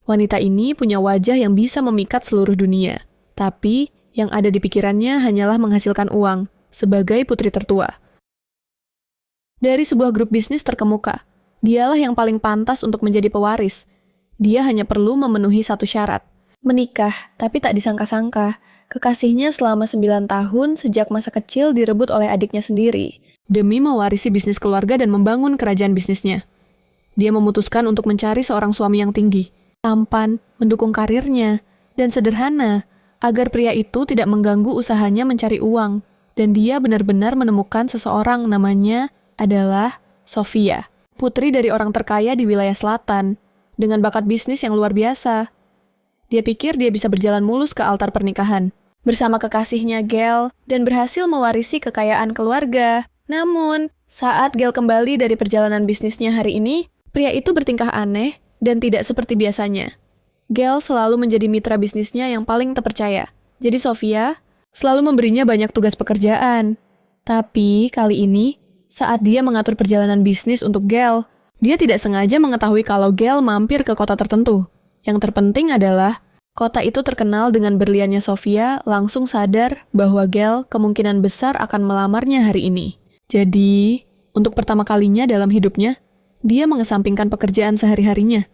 Wanita ini punya wajah yang bisa memikat seluruh dunia. Tapi, yang ada di pikirannya hanyalah menghasilkan uang, sebagai putri tertua. Dari sebuah grup bisnis terkemuka, dialah yang paling pantas untuk menjadi pewaris. Dia hanya perlu memenuhi satu syarat. Menikah, tapi tak disangka-sangka, kekasihnya selama 9 tahun sejak masa kecil direbut oleh adiknya sendiri, demi mewarisi bisnis keluarga dan membangun kerajaan bisnisnya. Dia memutuskan untuk mencari seorang suami yang tinggi, tampan, mendukung karirnya, dan sederhana, agar pria itu tidak mengganggu usahanya mencari uang, dan dia benar-benar menemukan seseorang namanya adalah Sofia, putri dari orang terkaya di wilayah selatan, dengan bakat bisnis yang luar biasa. Dia pikir dia bisa berjalan mulus ke altar pernikahan, bersama kekasihnya Gail, dan berhasil mewarisi kekayaan keluarga. Namun, saat Gail kembali dari perjalanan bisnisnya hari ini, pria itu bertingkah aneh dan tidak seperti biasanya. Gail selalu menjadi mitra bisnisnya yang paling terpercaya. Jadi Sofia selalu memberinya banyak tugas pekerjaan. Tapi kali ini, saat dia mengatur perjalanan bisnis untuk Gail, dia tidak sengaja mengetahui kalau Gail mampir ke kota tertentu. Yang terpenting adalah, kota itu terkenal dengan berliannya Sofia langsung sadar bahwa Gail kemungkinan besar akan melamarnya hari ini. Jadi, untuk pertama kalinya dalam hidupnya, dia mengesampingkan pekerjaan sehari-harinya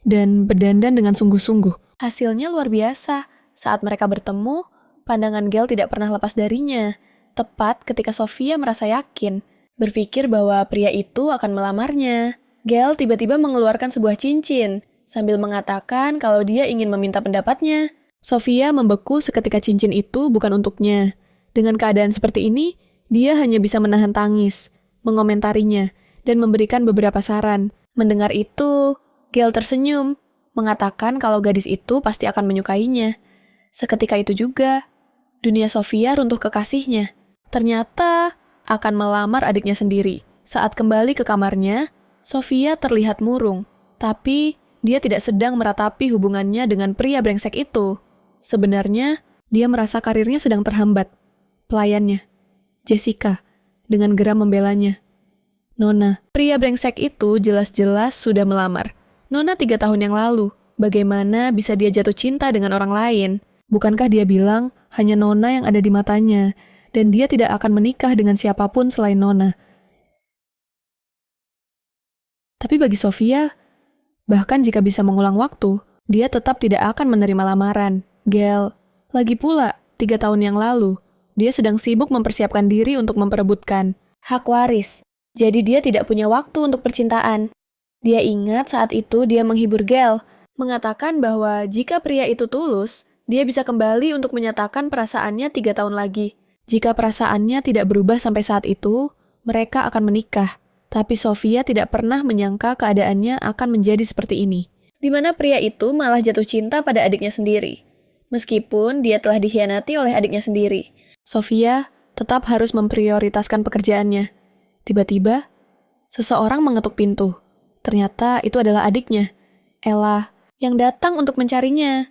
dan berdandan dengan sungguh-sungguh. Hasilnya luar biasa. Saat mereka bertemu, pandangan Gail tidak pernah lepas darinya. Tepat ketika Sofia merasa yakin, berpikir bahwa pria itu akan melamarnya. Gail tiba-tiba mengeluarkan sebuah cincin, sambil mengatakan kalau dia ingin meminta pendapatnya. Sofia membeku seketika cincin itu bukan untuknya. Dengan keadaan seperti ini, dia hanya bisa menahan tangis, mengomentarinya, dan memberikan beberapa saran. Mendengar itu, Gail tersenyum, mengatakan kalau gadis itu pasti akan menyukainya. Seketika itu juga, dunia Sofia runtuh kekasihnya. Ternyata akan melamar adiknya sendiri. Saat kembali ke kamarnya, Sofia terlihat murung, tapi dia tidak sedang meratapi hubungannya dengan pria brengsek itu. Sebenarnya, dia merasa karirnya sedang terhambat. Pelayannya, Jessica, dengan geram membelanya. Nona, pria brengsek itu jelas-jelas sudah melamar. Nona 3 tahun yang lalu, bagaimana bisa dia jatuh cinta dengan orang lain? Bukankah dia bilang hanya Nona yang ada di matanya, dan dia tidak akan menikah dengan siapapun selain Nona? Tapi bagi Sofia, bahkan jika bisa mengulang waktu, dia tetap tidak akan menerima lamaran. Gail, lagi pula 3 tahun yang lalu, dia sedang sibuk mempersiapkan diri untuk memperebutkan hak waris. Jadi dia tidak punya waktu untuk percintaan. Dia ingat saat itu dia menghibur Gail, mengatakan bahwa jika pria itu tulus, dia bisa kembali untuk menyatakan perasaannya 3 tahun lagi. Jika perasaannya tidak berubah sampai saat itu, mereka akan menikah. Tapi Sofia tidak pernah menyangka keadaannya akan menjadi seperti ini, di mana pria itu malah jatuh cinta pada adiknya sendiri. Meskipun dia telah dikhianati oleh adiknya sendiri, Sofia tetap harus memprioritaskan pekerjaannya. Tiba-tiba, seseorang mengetuk pintu. Ternyata itu adalah adiknya, Ella, yang datang untuk mencarinya.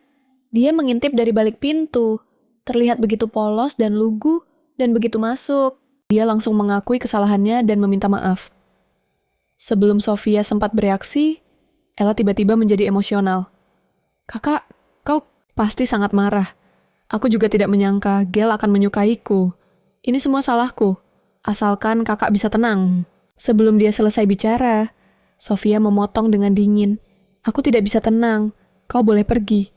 Dia mengintip dari balik pintu, terlihat begitu polos dan lugu, dan begitu masuk, dia langsung mengakui kesalahannya dan meminta maaf. Sebelum Sofia sempat bereaksi, Ella tiba-tiba menjadi emosional. Kakak, kau pasti sangat marah. Aku juga tidak menyangka Gail akan menyukaiku. Ini semua salahku, asalkan kakak bisa tenang. Sebelum dia selesai bicara, Sofia memotong dengan dingin. Aku tidak bisa tenang, kau boleh pergi.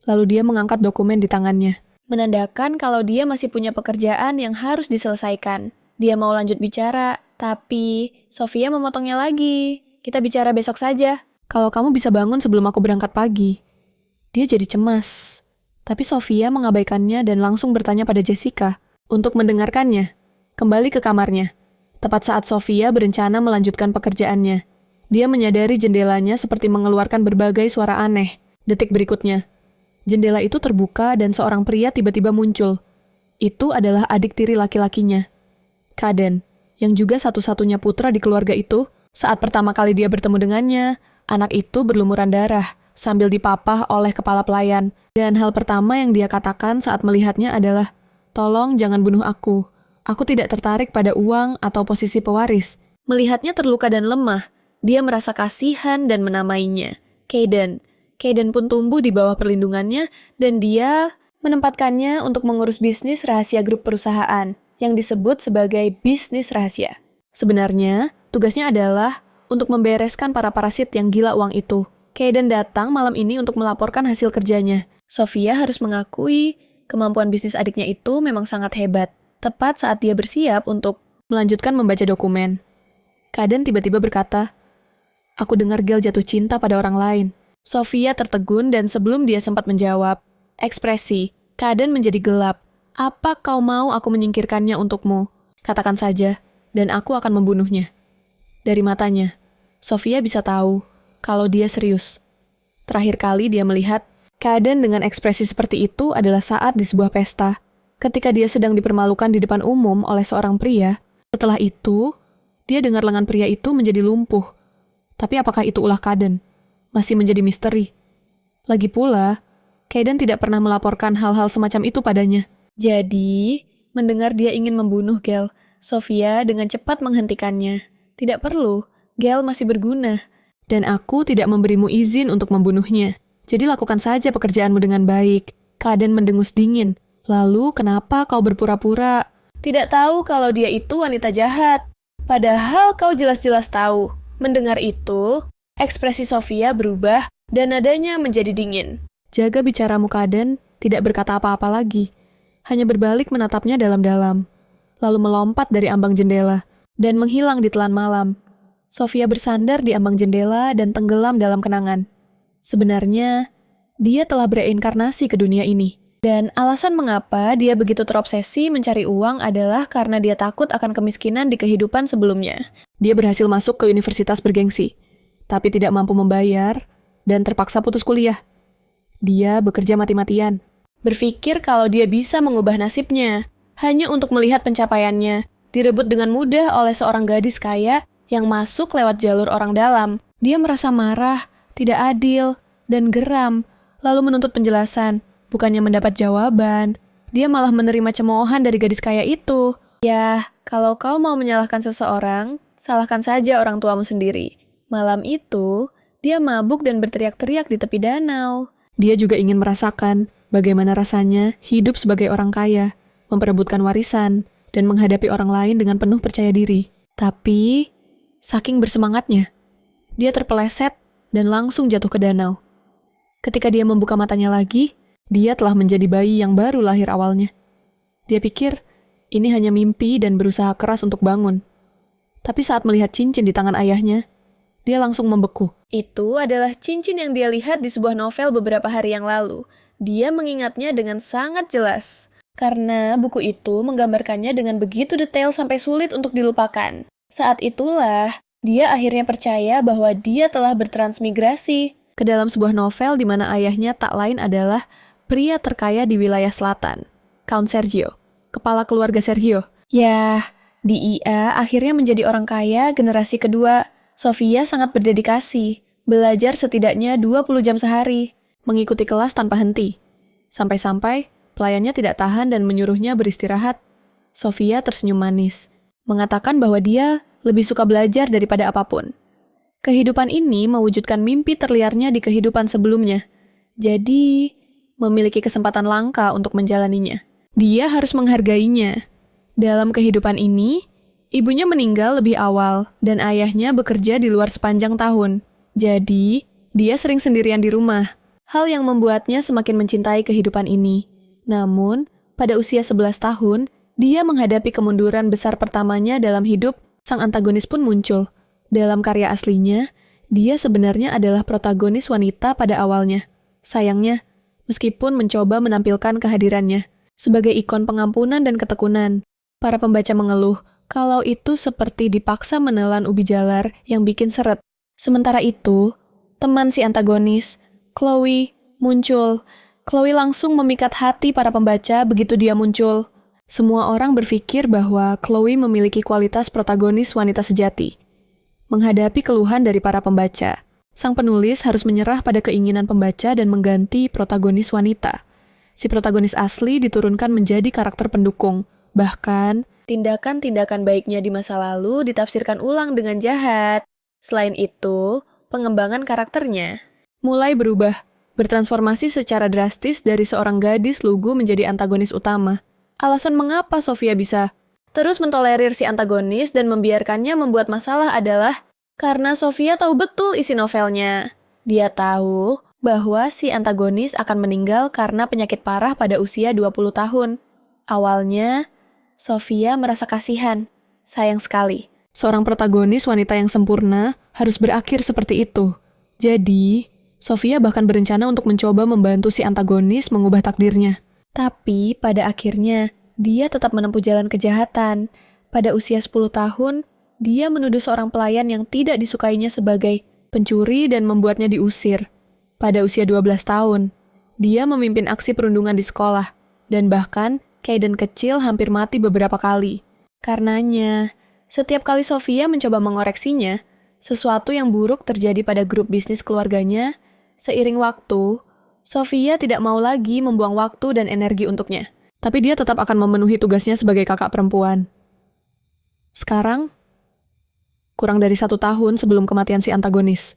Lalu dia mengangkat dokumen di tangannya, menandakan kalau dia masih punya pekerjaan yang harus diselesaikan. Dia mau lanjut bicara, tapi Sofia memotongnya lagi. Kita bicara besok saja. Kalau kamu bisa bangun sebelum aku berangkat pagi. Dia jadi cemas. Tapi Sofia mengabaikannya dan langsung bertanya pada Jessica untuk mendengarkannya. Kembali ke kamarnya. Tepat saat Sofia berencana melanjutkan pekerjaannya, dia menyadari jendelanya seperti mengeluarkan berbagai suara aneh. Detik berikutnya, jendela itu terbuka dan seorang pria tiba-tiba muncul. Itu adalah adik tiri laki-lakinya, Caden, yang juga satu-satunya putra di keluarga itu. Saat pertama kali dia bertemu dengannya, anak itu berlumuran darah sambil dipapah oleh kepala pelayan. Dan hal pertama yang dia katakan saat melihatnya adalah, "Tolong jangan bunuh aku. Aku tidak tertarik pada uang atau posisi pewaris." Melihatnya terluka dan lemah, dia merasa kasihan dan menamainya, Caden, Kaden pun tumbuh di bawah perlindungannya dan dia menempatkannya untuk mengurus bisnis rahasia grup perusahaan yang disebut sebagai bisnis rahasia. Sebenarnya, tugasnya adalah untuk membereskan para parasit yang gila uang itu. Kaden datang malam ini untuk melaporkan hasil kerjanya. Sofia harus mengakui kemampuan bisnis adiknya itu memang sangat hebat. Tepat saat dia bersiap untuk melanjutkan membaca dokumen, Kaden tiba-tiba berkata, "Aku dengar Gel jatuh cinta pada orang lain." Sofia tertegun dan sebelum dia sempat menjawab, ekspresi Kaden menjadi gelap. "Apa kau mau aku menyingkirkannya untukmu? Katakan saja, dan aku akan membunuhnya." Dari matanya, Sofia bisa tahu kalau dia serius. Terakhir kali dia melihat Kaden dengan ekspresi seperti itu adalah saat di sebuah pesta, ketika dia sedang dipermalukan di depan umum oleh seorang pria. Setelah itu, dia dengar lengan pria itu menjadi lumpuh. Tapi apakah itu ulah Kaden? Masih menjadi misteri. Lagi pula, Kaden tidak pernah melaporkan hal-hal semacam itu padanya. Jadi, mendengar dia ingin membunuh Gel, Sofia dengan cepat menghentikannya. Tidak perlu, Gel masih berguna. Dan aku tidak memberimu izin untuk membunuhnya. Jadi lakukan saja pekerjaanmu dengan baik. Kaden mendengus dingin. Lalu kenapa kau berpura-pura? Tidak tahu kalau dia itu wanita jahat. Padahal kau jelas-jelas tahu. Mendengar itu, ekspresi Sofia berubah dan nadanya menjadi dingin. Jaga bicaramu, Kaden, tidak berkata apa-apa lagi. Hanya berbalik menatapnya dalam-dalam. Lalu melompat dari ambang jendela dan menghilang di telan malam. Sofia bersandar di ambang jendela dan tenggelam dalam kenangan. Sebenarnya, dia telah bereinkarnasi ke dunia ini. Dan alasan mengapa dia begitu terobsesi mencari uang adalah karena dia takut akan kemiskinan di kehidupan sebelumnya. Dia berhasil masuk ke universitas bergengsi, tapi tidak mampu membayar dan terpaksa putus kuliah. Dia bekerja mati-matian, berpikir kalau dia bisa mengubah nasibnya, hanya untuk melihat pencapaiannya, direbut dengan mudah oleh seorang gadis kaya yang masuk lewat jalur orang dalam. Dia merasa marah, tidak adil, dan geram, lalu menuntut penjelasan. Bukannya mendapat jawaban, dia malah menerima cemoohan dari gadis kaya itu. Ya, kalau kau mau menyalahkan seseorang, salahkan saja orang tuamu sendiri. Malam itu, dia mabuk dan berteriak-teriak di tepi danau. Dia juga ingin merasakan bagaimana rasanya hidup sebagai orang kaya, memperebutkan warisan, dan menghadapi orang lain dengan penuh percaya diri. Tapi, saking bersemangatnya, dia terpeleset dan langsung jatuh ke danau. Ketika dia membuka matanya lagi, dia telah menjadi bayi yang baru lahir awalnya. Dia pikir ini hanya mimpi dan berusaha keras untuk bangun. Tapi saat melihat cincin di tangan ayahnya, dia langsung membeku. Itu adalah cincin yang dia lihat di sebuah novel beberapa hari yang lalu. Dia mengingatnya dengan sangat jelas, karena buku itu menggambarkannya dengan begitu detail sampai sulit untuk dilupakan. Saat itulah, dia akhirnya percaya bahwa dia telah bertransmigrasi ke dalam sebuah novel di mana ayahnya tak lain adalah pria terkaya di wilayah selatan, Count Sergio, kepala keluarga Sergio. Ya, dia akhirnya menjadi orang kaya generasi kedua. Sofia sangat berdedikasi, belajar setidaknya 20 jam sehari, mengikuti kelas tanpa henti. Sampai-sampai pelayannya tidak tahan dan menyuruhnya beristirahat. Sofia tersenyum manis, mengatakan bahwa dia lebih suka belajar daripada apapun. Kehidupan ini mewujudkan mimpi terliarnya di kehidupan sebelumnya. Jadi, memiliki kesempatan langka untuk menjalaninya. Dia harus menghargainya. Dalam kehidupan ini, ibunya meninggal lebih awal dan ayahnya bekerja di luar sepanjang tahun. Jadi, dia sering sendirian di rumah, hal yang membuatnya semakin mencintai kehidupan ini. Namun, pada usia 11 tahun, dia menghadapi kemunduran besar pertamanya dalam hidup. Sang antagonis pun muncul. Dalam karya aslinya, dia sebenarnya adalah protagonis wanita pada awalnya. Sayangnya, meskipun mencoba menampilkan kehadirannya sebagai ikon pengampunan dan ketekunan, para pembaca mengeluh kalau itu seperti dipaksa menelan ubi jalar yang bikin seret. Sementara itu, teman si antagonis, Chloe, muncul. Chloe langsung memikat hati para pembaca begitu dia muncul. Semua orang berpikir bahwa Chloe memiliki kualitas protagonis wanita sejati. Menghadapi keluhan dari para pembaca, sang penulis harus menyerah pada keinginan pembaca dan mengganti protagonis wanita. Si protagonis asli diturunkan menjadi karakter pendukung. Bahkan, tindakan-tindakan baiknya di masa lalu ditafsirkan ulang dengan jahat. Selain itu, pengembangan karakternya mulai berubah, bertransformasi secara drastis dari seorang gadis lugu menjadi antagonis utama. Alasan mengapa Sofia bisa terus mentolerir si antagonis dan membiarkannya membuat masalah adalah karena Sofia tahu betul isi novelnya. Dia tahu bahwa si antagonis akan meninggal karena penyakit parah pada usia 20 tahun. Awalnya, Sofia merasa kasihan, sayang sekali. Seorang protagonis wanita yang sempurna harus berakhir seperti itu. Jadi, Sofia bahkan berencana untuk mencoba membantu si antagonis mengubah takdirnya. Tapi pada akhirnya, dia tetap menempuh jalan kejahatan. Pada usia 10 tahun, dia menuduh seorang pelayan yang tidak disukainya sebagai pencuri dan membuatnya diusir. Pada usia 12 tahun, dia memimpin aksi perundungan di sekolah. Dan bahkan, Kaiden kecil hampir mati beberapa kali. Karenanya, setiap kali Sofia mencoba mengoreksinya, sesuatu yang buruk terjadi pada grup bisnis keluarganya. Seiring waktu, Sofia tidak mau lagi membuang waktu dan energi untuknya. Tapi dia tetap akan memenuhi tugasnya sebagai kakak perempuan. Sekarang, kurang dari 1 tahun sebelum kematian si antagonis.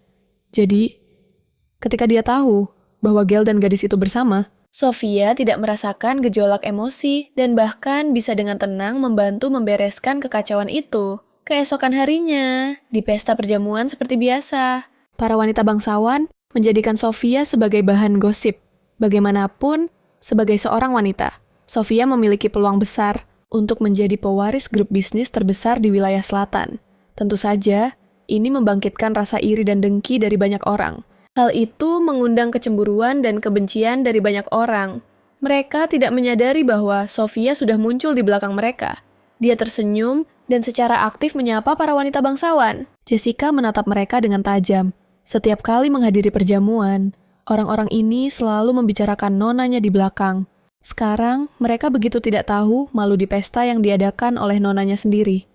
Jadi, ketika dia tahu bahwa Gale dan gadis itu bersama, Sofia tidak merasakan gejolak emosi dan bahkan bisa dengan tenang membantu membereskan kekacauan itu. Keesokan harinya, di pesta perjamuan seperti biasa, para wanita bangsawan menjadikan Sofia sebagai bahan gosip. Bagaimanapun, sebagai seorang wanita, Sofia memiliki peluang besar untuk menjadi pewaris grup bisnis terbesar di wilayah selatan. Tentu saja, ini membangkitkan rasa iri dan dengki dari banyak orang. Hal itu mengundang kecemburuan dan kebencian dari banyak orang. Mereka tidak menyadari bahwa Sofia sudah muncul di belakang mereka. Dia tersenyum dan secara aktif menyapa para wanita bangsawan. Jessica menatap mereka dengan tajam. Setiap kali menghadiri perjamuan, orang-orang ini selalu membicarakan nonanya di belakang. Sekarang, mereka begitu tidak tahu malu di pesta yang diadakan oleh nonanya sendiri.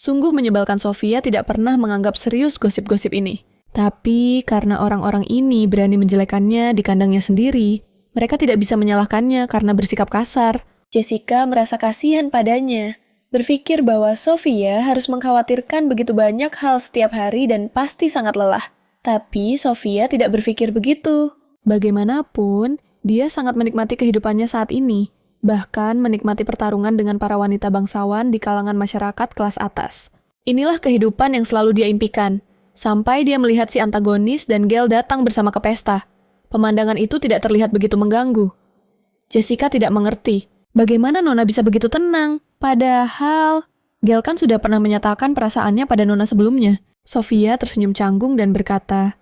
Sungguh menyebalkan Sofia tidak pernah menganggap serius gosip-gosip ini. Tapi karena orang-orang ini berani menjelekannya di kandangnya sendiri, mereka tidak bisa menyalahkannya karena bersikap kasar. Jessica merasa kasihan padanya, berpikir bahwa Sofia harus mengkhawatirkan begitu banyak hal setiap hari dan pasti sangat lelah. Tapi Sofia tidak berpikir begitu. Bagaimanapun, dia sangat menikmati kehidupannya saat ini, bahkan menikmati pertarungan dengan para wanita bangsawan di kalangan masyarakat kelas atas. Inilah kehidupan yang selalu dia impikan. Sampai dia melihat si antagonis dan Gale datang bersama ke pesta. Pemandangan itu tidak terlihat begitu mengganggu. Jessica tidak mengerti, bagaimana Nona bisa begitu tenang? Padahal, Gale kan sudah pernah menyatakan perasaannya pada Nona sebelumnya. Sofia tersenyum canggung dan berkata,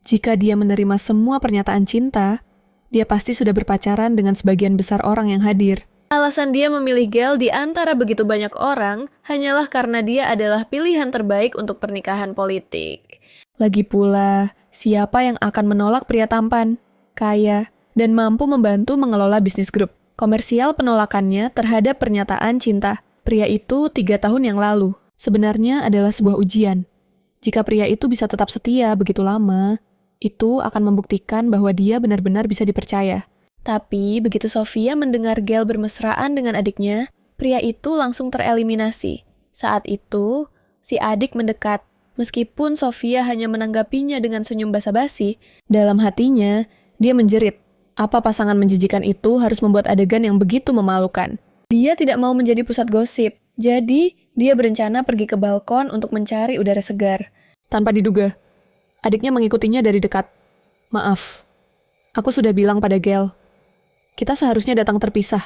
jika dia menerima semua pernyataan cinta, dia pasti sudah berpacaran dengan sebagian besar orang yang hadir. Alasan dia memilih Gale di antara begitu banyak orang hanyalah karena dia adalah pilihan terbaik untuk pernikahan politik. Lagi pula, siapa yang akan menolak pria tampan, kaya, dan mampu membantu mengelola bisnis grup? Komersial penolakannya terhadap pernyataan cinta pria itu 3 tahun yang lalu sebenarnya adalah sebuah ujian. Jika pria itu bisa tetap setia begitu lama, itu akan membuktikan bahwa dia benar-benar bisa dipercaya. Tapi begitu Sofia mendengar Gale bermesraan dengan adiknya, pria itu langsung tereliminasi. Saat itu, si adik mendekat. Meskipun Sofia hanya menanggapinya dengan senyum basa-basi, dalam hatinya, dia menjerit. Apa pasangan menjijikan itu harus membuat adegan yang begitu memalukan? Dia tidak mau menjadi pusat gosip, jadi dia berencana pergi ke balkon untuk mencari udara segar. Tanpa diduga, adiknya mengikutinya dari dekat. Maaf, aku sudah bilang pada Gale. Kita seharusnya datang terpisah.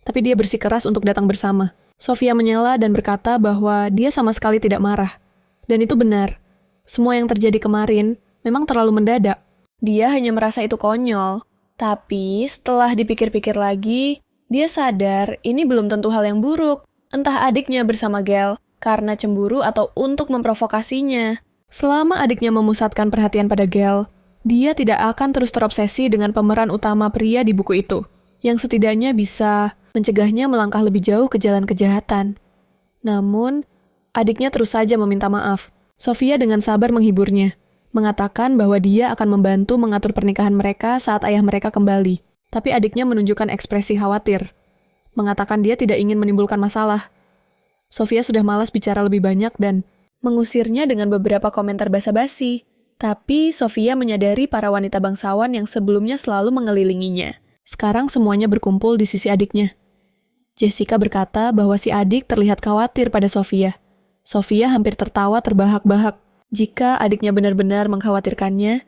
Tapi dia bersikeras untuk datang bersama. Sofia menyela dan berkata bahwa dia sama sekali tidak marah. Dan itu benar. Semua yang terjadi kemarin memang terlalu mendadak. Dia hanya merasa itu konyol. Tapi setelah dipikir-pikir lagi, dia sadar ini belum tentu hal yang buruk. Entah adiknya bersama Gale karena cemburu atau untuk memprovokasinya. Selama adiknya memusatkan perhatian pada Gale, dia tidak akan terus terobsesi dengan pemeran utama pria di buku itu, yang setidaknya bisa mencegahnya melangkah lebih jauh ke jalan kejahatan. Namun, adiknya terus saja meminta maaf. Sofia dengan sabar menghiburnya, mengatakan bahwa dia akan membantu mengatur pernikahan mereka saat ayah mereka kembali. Tapi adiknya menunjukkan ekspresi khawatir, mengatakan dia tidak ingin menimbulkan masalah. Sofia sudah malas bicara lebih banyak dan mengusirnya dengan beberapa komentar basa-basi. Tapi Sofia menyadari para wanita bangsawan yang sebelumnya selalu mengelilinginya. Sekarang semuanya berkumpul di sisi adiknya. Jessica berkata bahwa si adik terlihat khawatir pada Sofia. Sofia hampir tertawa terbahak-bahak. Jika adiknya benar-benar mengkhawatirkannya,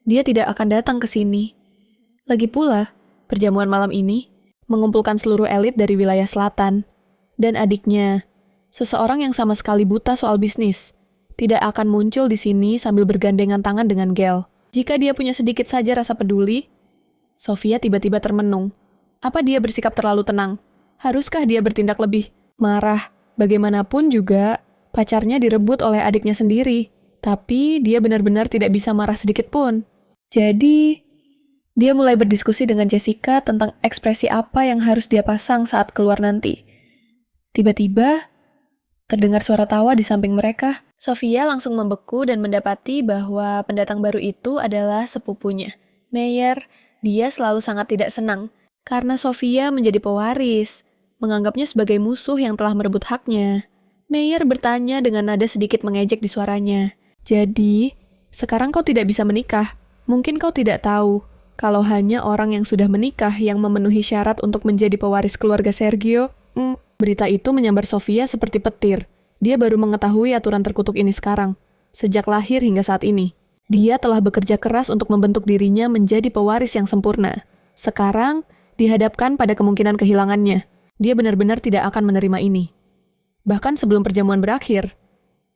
dia tidak akan datang ke sini. Lagi pula, perjamuan malam ini mengumpulkan seluruh elit dari wilayah selatan. Dan adiknya, seseorang yang sama sekali buta soal bisnis, tidak akan muncul di sini sambil bergandengan tangan dengan Gale. Jika dia punya sedikit saja rasa peduli, Sofia tiba-tiba termenung. Apa dia bersikap terlalu tenang? Haruskah dia bertindak lebih marah? Bagaimanapun juga, pacarnya direbut oleh adiknya sendiri. Tapi dia benar-benar tidak bisa marah sedikit pun. Jadi, dia mulai berdiskusi dengan Jessica tentang ekspresi apa yang harus dia pasang saat keluar nanti. Tiba-tiba, terdengar suara tawa di samping mereka. Sofia langsung membeku dan mendapati bahwa pendatang baru itu adalah sepupunya, Meyer. Dia selalu sangat tidak senang karena Sofia menjadi pewaris, menganggapnya sebagai musuh yang telah merebut haknya. Meyer bertanya dengan nada sedikit mengejek di suaranya. Jadi, sekarang kau tidak bisa menikah. Mungkin kau tidak tahu kalau hanya orang yang sudah menikah yang memenuhi syarat untuk menjadi pewaris keluarga Sergio. Berita itu menyambar Sofia seperti petir. Dia baru mengetahui aturan terkutuk ini sekarang, sejak lahir hingga saat ini. Dia telah bekerja keras untuk membentuk dirinya menjadi pewaris yang sempurna. Sekarang, dihadapkan pada kemungkinan kehilangannya. Dia benar-benar tidak akan menerima ini. Bahkan sebelum perjamuan berakhir,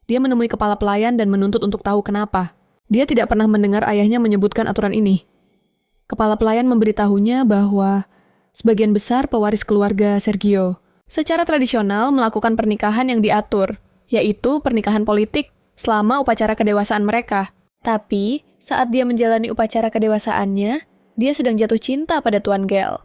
dia menemui kepala pelayan dan menuntut untuk tahu kenapa. Dia tidak pernah mendengar ayahnya menyebutkan aturan ini. Kepala pelayan memberitahunya bahwa sebagian besar pewaris keluarga Sergio secara tradisional melakukan pernikahan yang diatur, yaitu pernikahan politik selama upacara kedewasaan mereka. Tapi, saat dia menjalani upacara kedewasaannya, dia sedang jatuh cinta pada Tuan Gale.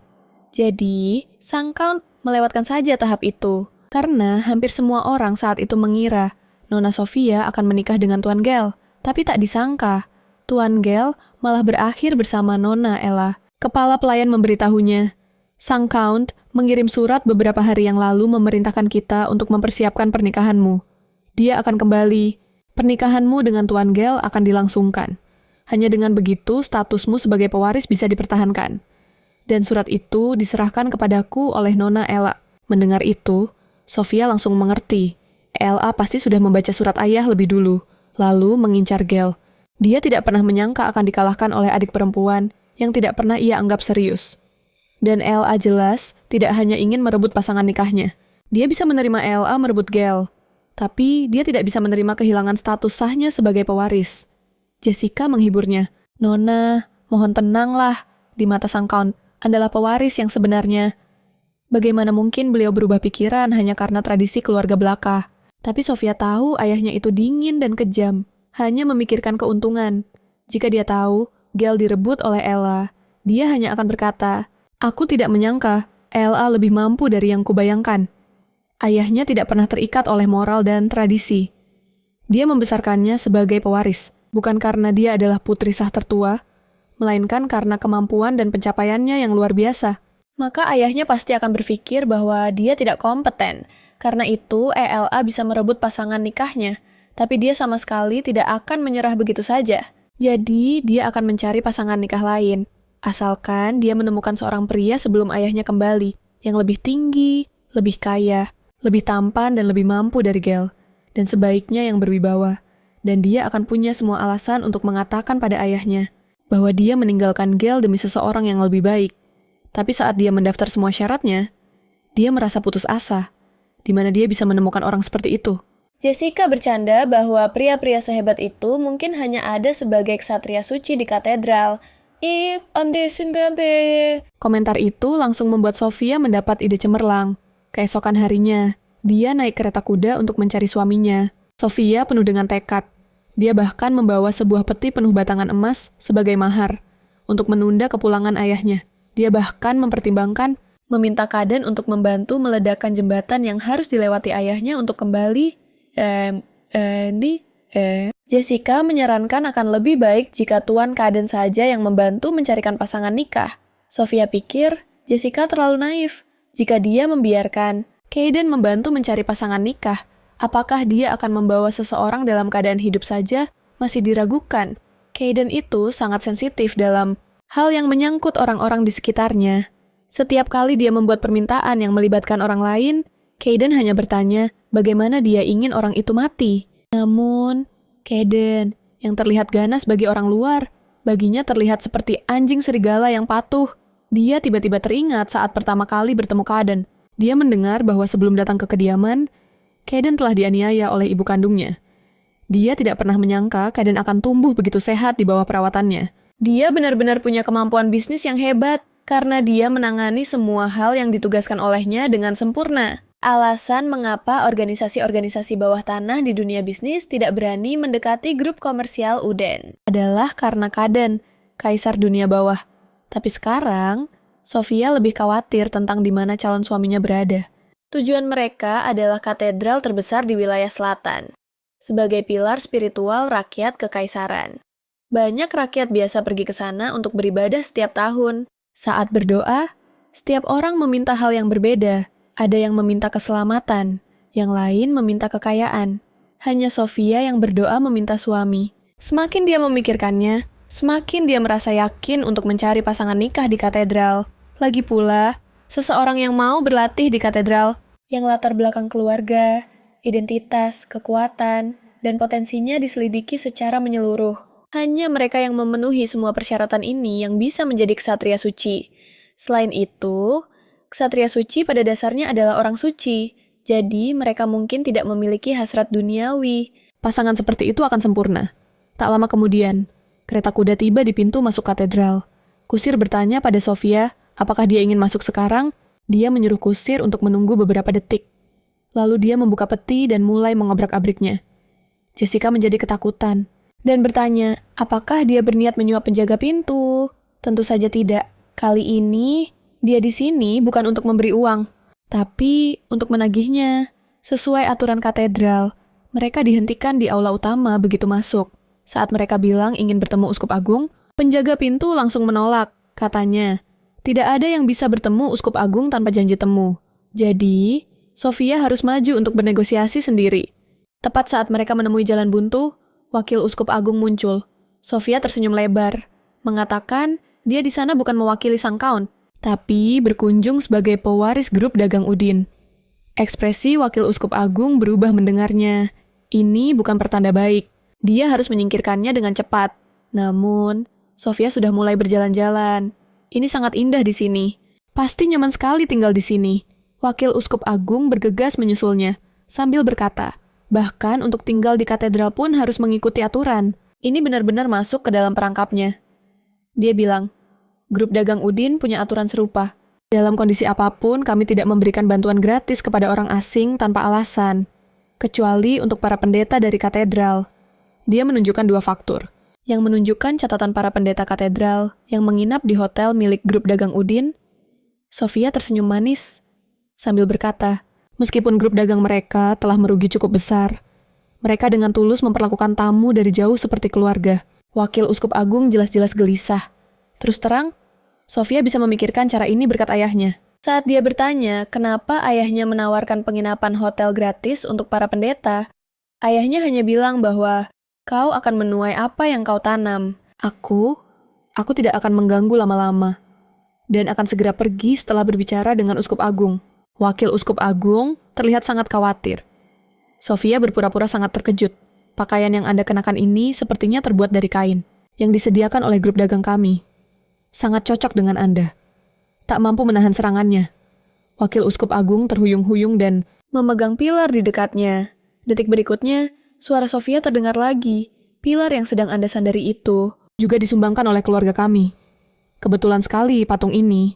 Jadi, sang Count melewatkan saja tahap itu, karena hampir semua orang saat itu mengira Nona Sofia akan menikah dengan Tuan Gale. Tapi tak disangka, Tuan Gale malah berakhir bersama Nona Ella. Kepala pelayan memberitahunya, sang Count mengirim surat beberapa hari yang lalu memerintahkan kita untuk mempersiapkan pernikahanmu. Dia akan kembali. Pernikahanmu dengan Tuan Gale akan dilangsungkan. Hanya dengan begitu statusmu sebagai pewaris bisa dipertahankan. Dan surat itu diserahkan kepadaku oleh Nona Ella. Mendengar itu, Sofia langsung mengerti. Ella pasti sudah membaca surat ayah lebih dulu, lalu mengincar Gale. Dia tidak pernah menyangka akan dikalahkan oleh adik perempuan yang tidak pernah ia anggap serius. Dan Ella jelas tidak hanya ingin merebut pasangan nikahnya. Dia bisa menerima Ella merebut Gale. Tapi dia tidak bisa menerima kehilangan status sahnya sebagai pewaris. Jessica menghiburnya. Nona, mohon tenanglah. Di mata sang Count adalah pewaris yang sebenarnya. Bagaimana mungkin beliau berubah pikiran hanya karena tradisi keluarga belaka? Tapi Sofia tahu ayahnya itu dingin dan kejam. Hanya memikirkan keuntungan. Jika dia tahu Gale direbut oleh Ella, dia hanya akan berkata, "Aku tidak menyangka Ella lebih mampu dari yang kubayangkan." Ayahnya tidak pernah terikat oleh moral dan tradisi. Dia membesarkannya sebagai pewaris, bukan karena dia adalah putri sah tertua, melainkan karena kemampuan dan pencapaiannya yang luar biasa. Maka ayahnya pasti akan berpikir bahwa dia tidak kompeten. Karena itu, ELA bisa merebut pasangan nikahnya, tapi dia sama sekali tidak akan menyerah begitu saja. Jadi, dia akan mencari pasangan nikah lain, asalkan dia menemukan seorang pria sebelum ayahnya kembali, yang lebih tinggi, lebih kaya, lebih tampan dan lebih mampu dari Gale, dan sebaiknya yang berwibawa. Dan dia akan punya semua alasan untuk mengatakan pada ayahnya bahwa dia meninggalkan Gale demi seseorang yang lebih baik. Tapi saat dia mendaftar semua syaratnya, dia merasa putus asa, di mana dia bisa menemukan orang seperti itu. Jessica bercanda bahwa pria-pria sehebat itu mungkin hanya ada sebagai ksatria suci di katedral. Komentar itu langsung membuat Sofia mendapat ide cemerlang. Keesokan harinya, dia naik kereta kuda untuk mencari suaminya. Sofia penuh dengan tekad. Dia bahkan membawa sebuah peti penuh batangan emas sebagai mahar untuk menunda kepulangan ayahnya. Dia bahkan mempertimbangkan meminta Kaden untuk membantu meledakkan jembatan yang harus dilewati ayahnya untuk kembali. Jessica menyarankan akan lebih baik jika Tuan Kaden saja yang membantu mencarikan pasangan nikah. Sofia pikir Jessica terlalu naif. Jika dia membiarkan Kaden membantu mencari pasangan nikah, apakah dia akan membawa seseorang dalam keadaan hidup saja? Masih diragukan. Kaden itu sangat sensitif dalam hal yang menyangkut orang-orang di sekitarnya. Setiap kali dia membuat permintaan yang melibatkan orang lain, Kaden hanya bertanya bagaimana dia ingin orang itu mati. Namun, Kaden, yang terlihat ganas bagi orang luar, baginya terlihat seperti anjing serigala yang patuh. Dia tiba-tiba teringat saat pertama kali bertemu Kaden. Dia mendengar bahwa sebelum datang ke kediaman, Kaden telah dianiaya oleh ibu kandungnya. Dia tidak pernah menyangka Kaden akan tumbuh begitu sehat di bawah perawatannya. Dia benar-benar punya kemampuan bisnis yang hebat, karena dia menangani semua hal yang ditugaskan olehnya dengan sempurna. Alasan mengapa organisasi-organisasi bawah tanah di dunia bisnis tidak berani mendekati grup komersial Uden adalah karena Kaden, kaisar dunia bawah. Tapi sekarang, Sofia lebih khawatir tentang di mana calon suaminya berada. Tujuan mereka adalah katedral terbesar di wilayah selatan, sebagai pilar spiritual rakyat kekaisaran. Banyak rakyat biasa pergi ke sana untuk beribadah setiap tahun. Saat berdoa, setiap orang meminta hal yang berbeda. Ada yang meminta keselamatan, yang lain meminta kekayaan. Hanya Sofia yang berdoa meminta suami. Semakin dia memikirkannya, semakin dia merasa yakin untuk mencari pasangan nikah di katedral. Lagi pula, seseorang yang mau berlatih di katedral, yang latar belakang keluarga, identitas, kekuatan, dan potensinya diselidiki secara menyeluruh. Hanya mereka yang memenuhi semua persyaratan ini yang bisa menjadi ksatria suci. Selain itu, ksatria suci pada dasarnya adalah orang suci, jadi mereka mungkin tidak memiliki hasrat duniawi. Pasangan seperti itu akan sempurna. Tak lama kemudian, kereta kuda tiba di pintu masuk katedral. Kusir bertanya pada Sofia, apakah dia ingin masuk sekarang? Dia menyuruh kusir untuk menunggu beberapa detik. Lalu dia membuka peti dan mulai mengobrak-abriknya. Jessica menjadi ketakutan dan bertanya, apakah dia berniat menyuap penjaga pintu? Tentu saja tidak. Kali ini, dia di sini bukan untuk memberi uang, tapi untuk menagihnya. Sesuai aturan katedral, mereka dihentikan di aula utama begitu masuk. Saat mereka bilang ingin bertemu Uskup Agung, penjaga pintu langsung menolak. Katanya, tidak ada yang bisa bertemu Uskup Agung tanpa janji temu. Jadi, Sofia harus maju untuk bernegosiasi sendiri. Tepat saat mereka menemui jalan buntu, Wakil Uskup Agung muncul. Sofia tersenyum lebar, mengatakan dia di sana bukan mewakili sang kaun, tapi berkunjung sebagai pewaris grup dagang Udin. Ekspresi Wakil Uskup Agung berubah mendengarnya. Ini bukan pertanda baik. Dia harus menyingkirkannya dengan cepat. Namun, Sofia sudah mulai berjalan-jalan. Ini sangat indah di sini. Pasti nyaman sekali tinggal di sini. Wakil Uskup Agung bergegas menyusulnya, sambil berkata, bahkan untuk tinggal di katedral pun harus mengikuti aturan. Ini benar-benar masuk ke dalam perangkapnya. Dia bilang, grup dagang Udin punya aturan serupa. Dalam kondisi apapun, kami tidak memberikan bantuan gratis kepada orang asing tanpa alasan. Kecuali untuk para pendeta dari katedral. Dia menunjukkan dua faktur. Yang menunjukkan catatan para pendeta katedral yang menginap di hotel milik grup dagang Udin. Sofia tersenyum manis, sambil berkata, meskipun grup dagang mereka telah merugi cukup besar, mereka dengan tulus memperlakukan tamu dari jauh seperti keluarga. Wakil Uskup Agung jelas-jelas gelisah. Terus terang, Sofia bisa memikirkan cara ini berkat ayahnya. Saat dia bertanya kenapa ayahnya menawarkan penginapan hotel gratis untuk para pendeta, ayahnya hanya bilang bahwa kau akan menuai apa yang kau tanam. Aku tidak akan mengganggu lama-lama. Dan akan segera pergi setelah berbicara dengan Uskup Agung. Wakil Uskup Agung terlihat sangat khawatir. Sofia berpura-pura sangat terkejut. Pakaian yang Anda kenakan ini sepertinya terbuat dari kain, yang disediakan oleh grup dagang kami. Sangat cocok dengan Anda. Tak mampu menahan serangannya. Wakil Uskup Agung terhuyung-huyung dan memegang pilar di dekatnya. Detik berikutnya, suara Sofia terdengar lagi. Pilar yang sedang Anda sandari itu juga disumbangkan oleh keluarga kami. Kebetulan sekali patung ini.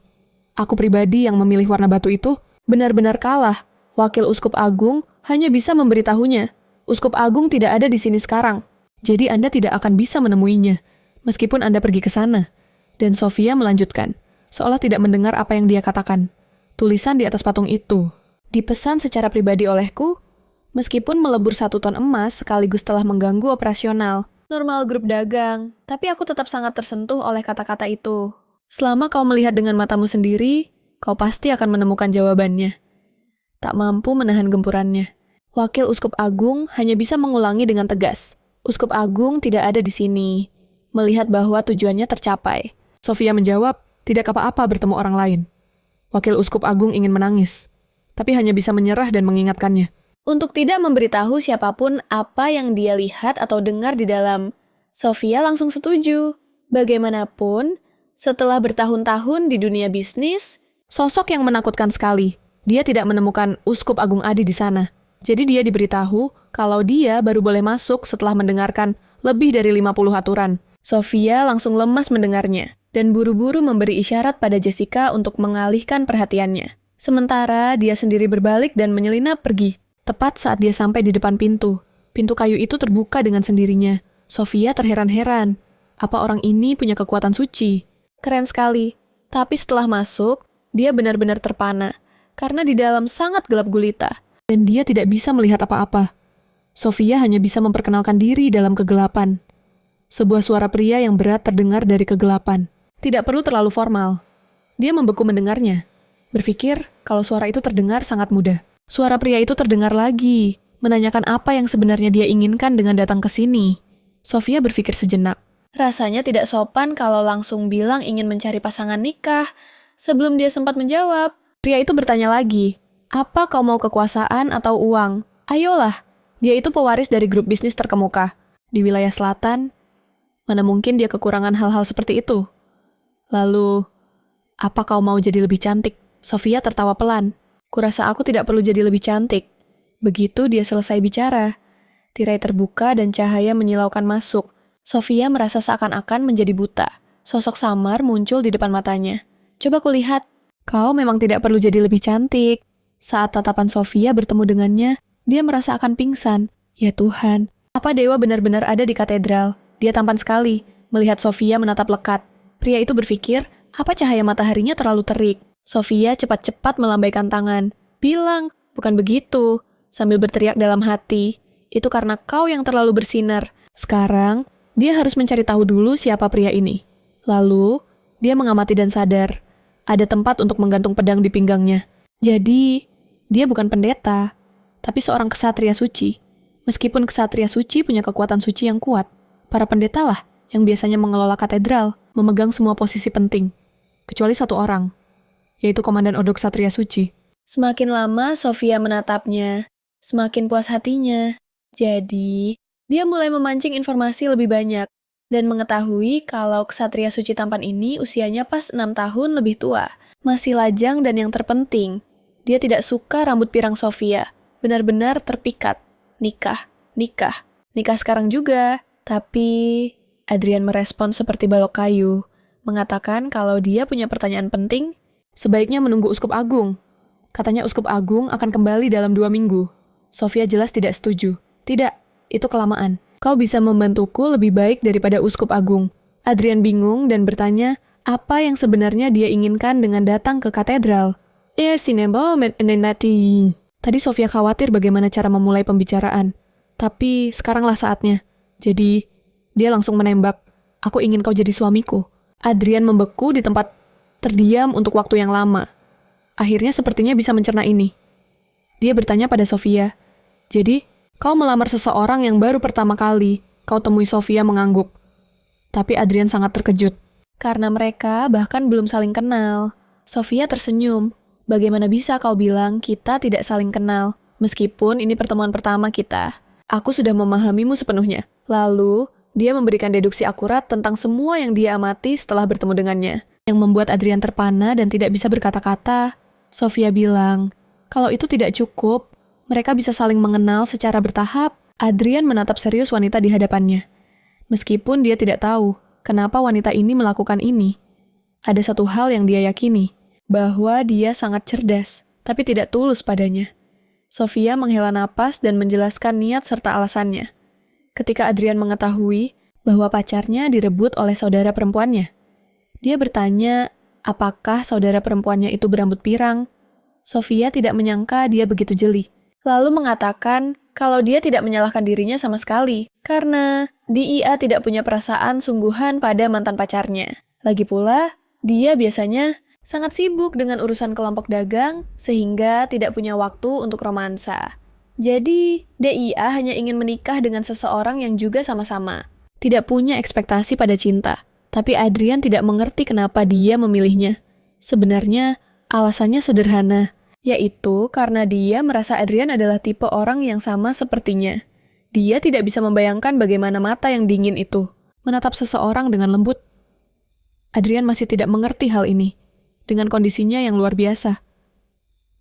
Aku pribadi yang memilih warna batu itu benar-benar kalah. Wakil Uskup Agung hanya bisa memberitahunya. Uskup Agung tidak ada di sini sekarang. Jadi Anda tidak akan bisa menemuinya, meskipun Anda pergi ke sana. Dan Sofia melanjutkan, seolah tidak mendengar apa yang dia katakan. Tulisan di atas patung itu, dipesan secara pribadi olehku, meskipun melebur 1 ton emas sekaligus telah mengganggu operasional. Normal grup dagang, tapi aku tetap sangat tersentuh oleh kata-kata itu. Selama kau melihat dengan matamu sendiri, kau pasti akan menemukan jawabannya. Tak mampu menahan gempurannya. Wakil Uskup Agung hanya bisa mengulangi dengan tegas. Uskup Agung tidak ada di sini. melihat bahwa tujuannya tercapai. Sofia menjawab, tidak apa-apa bertemu orang lain. Wakil Uskup Agung ingin menangis, tapi hanya bisa menyerah dan mengingatkannya. Untuk tidak memberitahu siapapun apa yang dia lihat atau dengar di dalam. Sofia langsung setuju. Bagaimanapun, setelah bertahun-tahun di dunia bisnis, sosok yang menakutkan sekali. Dia tidak menemukan Uskup Agung Adi di sana. Jadi dia diberitahu kalau dia baru boleh masuk setelah mendengarkan lebih dari 50 aturan. Sofia langsung lemas mendengarnya, dan buru-buru memberi isyarat pada Jessica untuk mengalihkan perhatiannya. Sementara dia sendiri berbalik dan menyelinap pergi. Tepat saat dia sampai di depan pintu. Pintu kayu itu terbuka dengan sendirinya. Sofia terheran-heran. Apa orang ini punya kekuatan suci? Keren sekali. Tapi setelah masuk, dia benar-benar terpana. Karena di dalam sangat gelap gulita. Dan dia tidak bisa melihat apa-apa. Sofia hanya bisa memperkenalkan diri dalam kegelapan. Sebuah suara pria yang berat terdengar dari kegelapan. Tidak perlu terlalu formal. Dia membeku mendengarnya. Berpikir kalau suara itu terdengar sangat mudah. Suara pria itu terdengar lagi, menanyakan apa yang sebenarnya dia inginkan dengan datang ke sini. Sofia berpikir sejenak. Rasanya tidak sopan kalau langsung bilang ingin mencari pasangan nikah. Sebelum dia sempat menjawab, pria itu bertanya lagi, apa kau mau kekuasaan atau uang? Ayolah, dia itu pewaris dari grup bisnis terkemuka. Di wilayah selatan, mana mungkin dia kekurangan hal-hal seperti itu? Lalu, apa kau mau jadi lebih cantik? Sofia tertawa pelan. Kurasa aku tidak perlu jadi lebih cantik. Begitu dia selesai bicara, tirai terbuka dan cahaya menyilaukan masuk. Sofia merasa seakan-akan menjadi buta. Sosok samar muncul di depan matanya. Coba kulihat, kau memang tidak perlu jadi lebih cantik. Saat tatapan Sofia bertemu dengannya, dia merasa akan pingsan. Ya Tuhan, apa dewa benar-benar ada di katedral? Dia tampan sekali, melihat Sofia menatap lekat. Pria itu berpikir, apa cahaya mataharinya terlalu terik? Sofia cepat-cepat melambaikan tangan. Bilang, bukan begitu. Sambil berteriak dalam hati, itu karena kau yang terlalu bersinar. Sekarang, dia harus mencari tahu dulu siapa pria ini. Lalu, dia mengamati dan sadar. Ada tempat untuk menggantung pedang di pinggangnya. Jadi, dia bukan pendeta, tapi seorang ksatria suci. Meskipun ksatria suci punya kekuatan suci yang kuat, para pendeta lah yang biasanya mengelola katedral, memegang semua posisi penting. Kecuali satu orang, yaitu Komandan Ordo Ksatria Suci. Semakin lama Sofia menatapnya, semakin puas hatinya. Jadi, dia mulai memancing informasi lebih banyak dan mengetahui kalau Ksatria Suci tampan ini usianya pas 6 tahun lebih tua. Masih lajang dan yang terpenting, dia tidak suka rambut pirang Sofia. Benar-benar terpikat. Nikah, nikah, nikah sekarang juga. Tapi, Adrian merespon seperti balok kayu, mengatakan kalau dia punya pertanyaan penting. Sebaiknya menunggu Uskup Agung. Katanya Uskup Agung akan kembali dalam 2 minggu. Sofia jelas tidak setuju. Tidak, itu kelamaan. Kau bisa membantuku lebih baik daripada Uskup Agung. Adrian bingung dan bertanya apa yang sebenarnya dia inginkan dengan datang ke katedral. Tadi Sofia khawatir bagaimana cara memulai pembicaraan. Tapi sekaranglah saatnya. Jadi, dia langsung menembak. Aku ingin kau jadi suamiku. Adrian membeku di tempat terdiam untuk waktu yang lama. Akhirnya sepertinya bisa mencerna ini. Dia bertanya pada Sofia, jadi kau melamar seseorang yang baru pertama kali kau temui? Sofia mengangguk. Tapi Adrian sangat terkejut. Karena mereka bahkan belum saling kenal. Sofia tersenyum. Bagaimana bisa kau bilang kita tidak saling kenal? Meskipun ini pertemuan pertama kita. Aku sudah memahamimu sepenuhnya. Lalu, dia memberikan deduksi akurat tentang semua yang dia amati setelah bertemu dengannya. Yang membuat Adrian terpana dan tidak bisa berkata-kata. Sofia bilang, kalau itu tidak cukup, mereka bisa saling mengenal secara bertahap. Adrian menatap serius wanita di hadapannya. Meskipun dia tidak tahu kenapa wanita ini melakukan ini. Ada satu hal yang dia yakini, bahwa dia sangat cerdas, tapi tidak tulus padanya. Sofia menghela napas dan menjelaskan niat serta alasannya. Ketika Adrian mengetahui bahwa pacarnya direbut oleh saudara perempuannya, dia bertanya, apakah saudara perempuannya itu berambut pirang? Sofia tidak menyangka dia begitu jeli. Lalu mengatakan kalau dia tidak menyalahkan dirinya sama sekali, karena dia tidak punya perasaan sungguhan pada mantan pacarnya. Lagi pula, dia biasanya sangat sibuk dengan urusan kelompok dagang, sehingga tidak punya waktu untuk romansa. Jadi, dia hanya ingin menikah dengan seseorang yang juga sama-sama. tidak punya ekspektasi pada cinta. Tapi Adrian tidak mengerti kenapa dia memilihnya. Sebenarnya, alasannya sederhana, yaitu karena dia merasa Adrian adalah tipe orang yang sama sepertinya. Dia tidak bisa membayangkan bagaimana mata yang dingin itu menatap seseorang dengan lembut. Adrian masih tidak mengerti hal ini, dengan kondisinya yang luar biasa.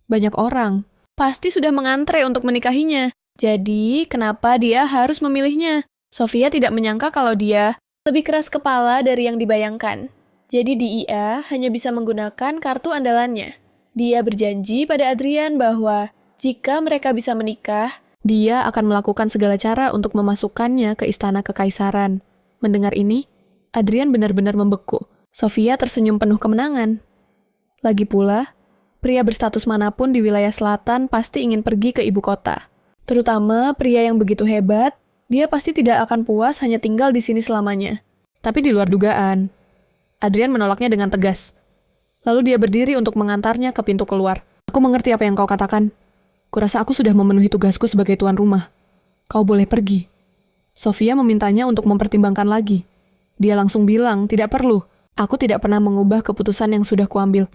Banyak orang pasti sudah mengantre untuk menikahinya. Jadi, kenapa dia harus memilihnya? Sofia tidak menyangka kalau dia lebih keras kepala dari yang dibayangkan. Jadi dia hanya bisa menggunakan kartu andalannya. Dia berjanji pada Adrian bahwa jika mereka bisa menikah, dia akan melakukan segala cara untuk memasukkannya ke istana kekaisaran. Mendengar ini, Adrian benar-benar membeku. Sofia tersenyum penuh kemenangan. Lagi pula, pria berstatus manapun di wilayah selatan pasti ingin pergi ke ibu kota. Terutama pria yang begitu hebat, dia pasti tidak akan puas hanya tinggal di sini selamanya. Tapi di luar dugaan, Adrian menolaknya dengan tegas. Lalu dia berdiri untuk mengantarnya ke pintu keluar. Aku mengerti apa yang kau katakan. Kurasa aku sudah memenuhi tugasku sebagai tuan rumah. Kau boleh pergi. Sofia memintanya untuk mempertimbangkan lagi. Dia langsung bilang, tidak perlu. Aku tidak pernah mengubah keputusan yang sudah kuambil.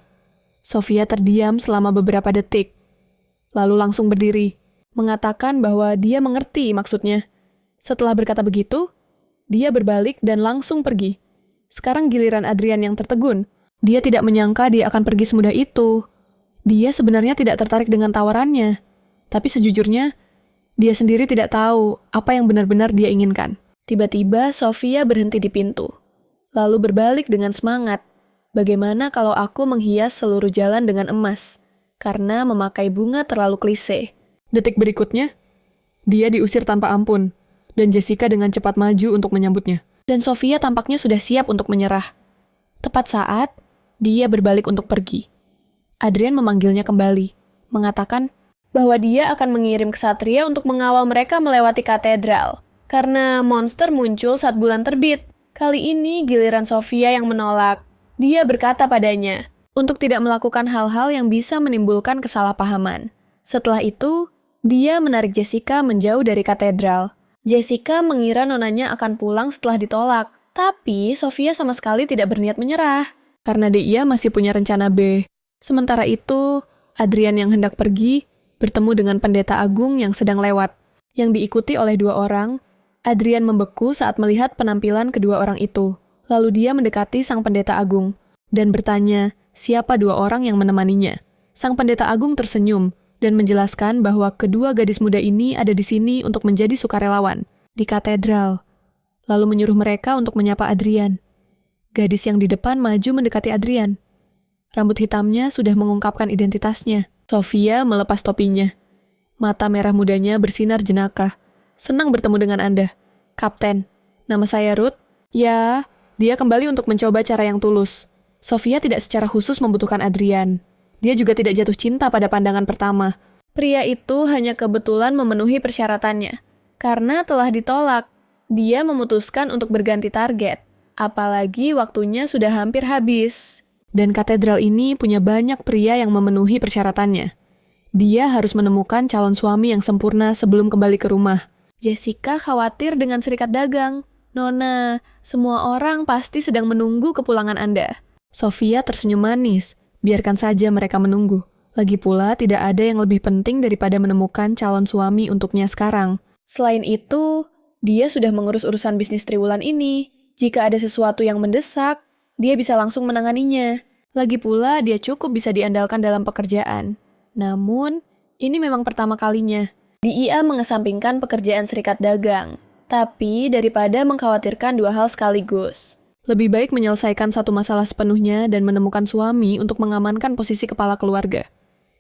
Sofia terdiam selama beberapa detik. Lalu langsung berdiri, mengatakan bahwa dia mengerti maksudnya. Setelah berkata begitu, dia berbalik dan langsung pergi. Sekarang giliran Adrian yang tertegun. Dia tidak menyangka dia akan pergi semudah itu. Dia sebenarnya tidak tertarik dengan tawarannya. Tapi sejujurnya, dia sendiri tidak tahu apa yang benar-benar dia inginkan. Tiba-tiba Sofia berhenti di pintu. Lalu berbalik dengan semangat. Bagaimana kalau aku menghias seluruh jalan dengan emas? Karena memakai bunga terlalu klise. Detik berikutnya, dia diusir tanpa ampun. Dan Jessica dengan cepat maju untuk menyambutnya. Dan Sofia tampaknya sudah siap untuk menyerah. Tepat saat, dia berbalik untuk pergi. Adrian memanggilnya kembali, mengatakan bahwa dia akan mengirim ksatria untuk mengawal mereka melewati katedral. Karena monster muncul saat bulan terbit. Kali ini giliran Sofia yang menolak. Dia berkata padanya untuk tidak melakukan hal-hal yang bisa menimbulkan kesalahpahaman. Setelah itu, dia menarik Jessica menjauh dari katedral. Jessica mengira nonanya akan pulang setelah ditolak, tapi Sofia sama sekali tidak berniat menyerah, karena dia masih punya rencana B. Sementara itu, Adrian yang hendak pergi, bertemu dengan pendeta agung yang sedang lewat. Yang diikuti oleh 2 orang, Adrian membeku saat melihat penampilan kedua orang itu. Lalu dia mendekati sang pendeta agung, dan bertanya siapa 2 orang yang menemaninya. Sang pendeta agung tersenyum, dan menjelaskan bahwa kedua gadis muda ini ada di sini untuk menjadi sukarelawan di katedral. Lalu menyuruh mereka untuk menyapa Adrian. Gadis yang di depan maju mendekati Adrian. Rambut hitamnya sudah mengungkapkan identitasnya. Sofia melepas topinya. Mata merah mudanya bersinar jenaka. Senang bertemu dengan Anda. Kapten, nama saya Ruth. Ya, dia kembali untuk mencoba cara yang tulus. Sofia tidak secara khusus membutuhkan Adrian. Dia juga tidak jatuh cinta pada pandangan pertama. Pria itu hanya kebetulan memenuhi persyaratannya. Karena telah ditolak, dia memutuskan untuk berganti target. Apalagi waktunya sudah hampir habis. Dan katedral ini punya banyak pria yang memenuhi persyaratannya. Dia harus menemukan calon suami yang sempurna sebelum kembali ke rumah. Jessica khawatir dengan serikat dagang. Nona, semua orang pasti sedang menunggu kepulangan Anda. Sofia tersenyum manis. Biarkan saja mereka menunggu. Lagi pula, tidak ada yang lebih penting daripada menemukan calon suami untuknya sekarang. Selain itu, dia sudah mengurus urusan bisnis triwulan ini. Jika ada sesuatu yang mendesak, dia bisa langsung menanganinya. Lagi pula, dia cukup bisa diandalkan dalam pekerjaan. Namun, ini memang pertama kalinya. Dia mengesampingkan pekerjaan serikat dagang. Tapi, daripada mengkhawatirkan 2 hal sekaligus, lebih baik menyelesaikan satu masalah sepenuhnya dan menemukan suami untuk mengamankan posisi kepala keluarga.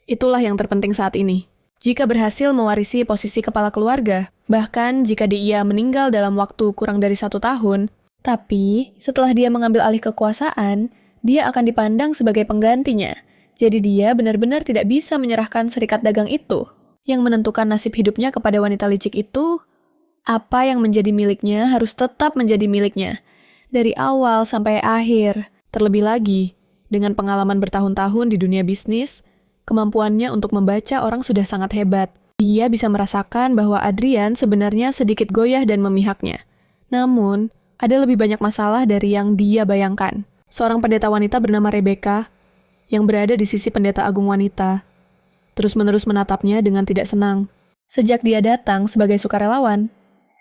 Itulah yang terpenting saat ini. Jika berhasil mewarisi posisi kepala keluarga, bahkan jika dia meninggal dalam waktu kurang dari 1 tahun, tapi setelah dia mengambil alih kekuasaan, dia akan dipandang sebagai penggantinya. Jadi dia benar-benar tidak bisa menyerahkan serikat dagang itu. Yang menentukan nasib hidupnya kepada wanita licik itu, apa yang menjadi miliknya harus tetap menjadi miliknya. Dari awal sampai akhir. Terlebih lagi, dengan pengalaman bertahun-tahun di dunia bisnis, kemampuannya untuk membaca orang sudah sangat hebat. Dia bisa merasakan bahwa Adrian sebenarnya sedikit goyah dan memihaknya. Namun, ada lebih banyak masalah dari yang dia bayangkan. Seorang pendeta wanita bernama Rebecca, yang berada di sisi pendeta agung wanita, terus-menerus menatapnya dengan tidak senang. Sejak dia datang sebagai sukarelawan,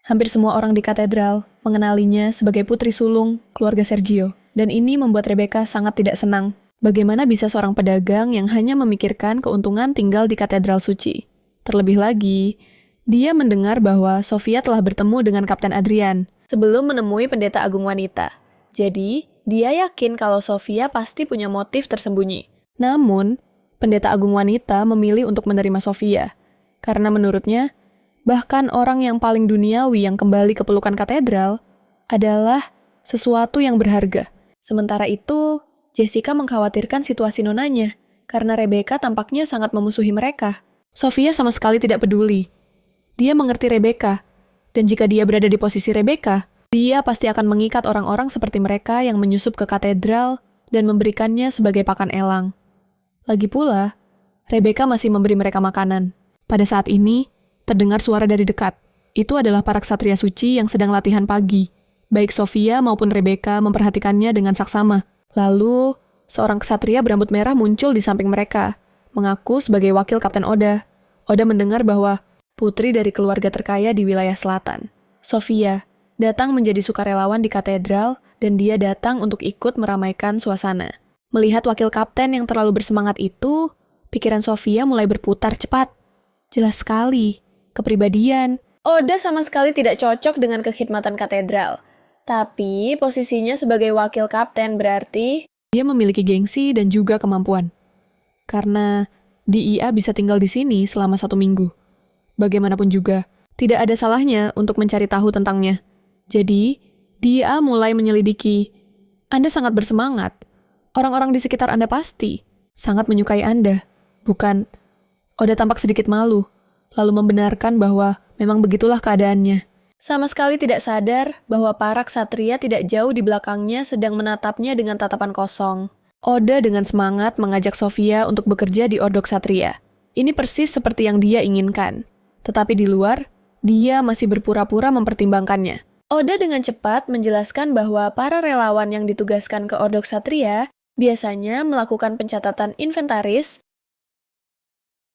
hampir semua orang di katedral mengenalinya sebagai putri sulung keluarga Sergio, dan ini membuat Rebecca sangat tidak senang. Bagaimana bisa seorang pedagang yang hanya memikirkan keuntungan tinggal di katedral suci? Terlebih lagi, dia mendengar bahwa Sofia telah bertemu dengan Kapten Adrian sebelum menemui pendeta agung wanita. Jadi, dia yakin kalau Sofia pasti punya motif tersembunyi. Namun, pendeta agung wanita memilih untuk menerima Sofia, karena menurutnya, bahkan orang yang paling duniawi yang kembali ke pelukan katedral adalah sesuatu yang berharga. Sementara itu, Jessica mengkhawatirkan situasi nonanya, karena Rebecca tampaknya sangat memusuhi mereka. Sofia sama sekali tidak peduli. Dia mengerti Rebecca, dan jika dia berada di posisi Rebecca, dia pasti akan mengikat orang-orang seperti mereka yang menyusup ke katedral dan memberikannya sebagai pakan elang. Lagi pula, Rebecca masih memberi mereka makanan. Pada saat ini, terdengar suara dari dekat. Itu adalah para ksatria suci yang sedang latihan pagi. Baik Sofia maupun Rebecca memperhatikannya dengan saksama. Lalu, seorang ksatria berambut merah muncul di samping mereka, mengaku sebagai wakil Kapten Oda. Oda mendengar bahwa putri dari keluarga terkaya di wilayah selatan, Sofia, datang menjadi sukarelawan di katedral dan dia datang untuk ikut meramaikan suasana. Melihat wakil kapten yang terlalu bersemangat itu, pikiran Sofia mulai berputar cepat. Jelas sekali, kepribadian. Oda sama sekali tidak cocok dengan kekhidmatan katedral. Tapi posisinya sebagai wakil kapten berarti dia memiliki gengsi dan juga kemampuan. Karena DIA bisa tinggal di sini selama 1 minggu. Bagaimanapun juga, tidak ada salahnya untuk mencari tahu tentangnya. Jadi, dia mulai menyelidiki. Anda sangat bersemangat. Orang-orang di sekitar Anda pasti sangat menyukai Anda. Bukan? Oda tampak sedikit malu, lalu membenarkan bahwa memang begitulah keadaannya. Sama sekali tidak sadar bahwa para ksatria tidak jauh di belakangnya sedang menatapnya dengan tatapan kosong. Oda dengan semangat mengajak Sofia untuk bekerja di Ordo Ksatria. Ini persis seperti yang dia inginkan. Tetapi di luar, dia masih berpura-pura mempertimbangkannya. Oda dengan cepat menjelaskan bahwa para relawan yang ditugaskan ke Ordo Ksatria biasanya melakukan pencatatan inventaris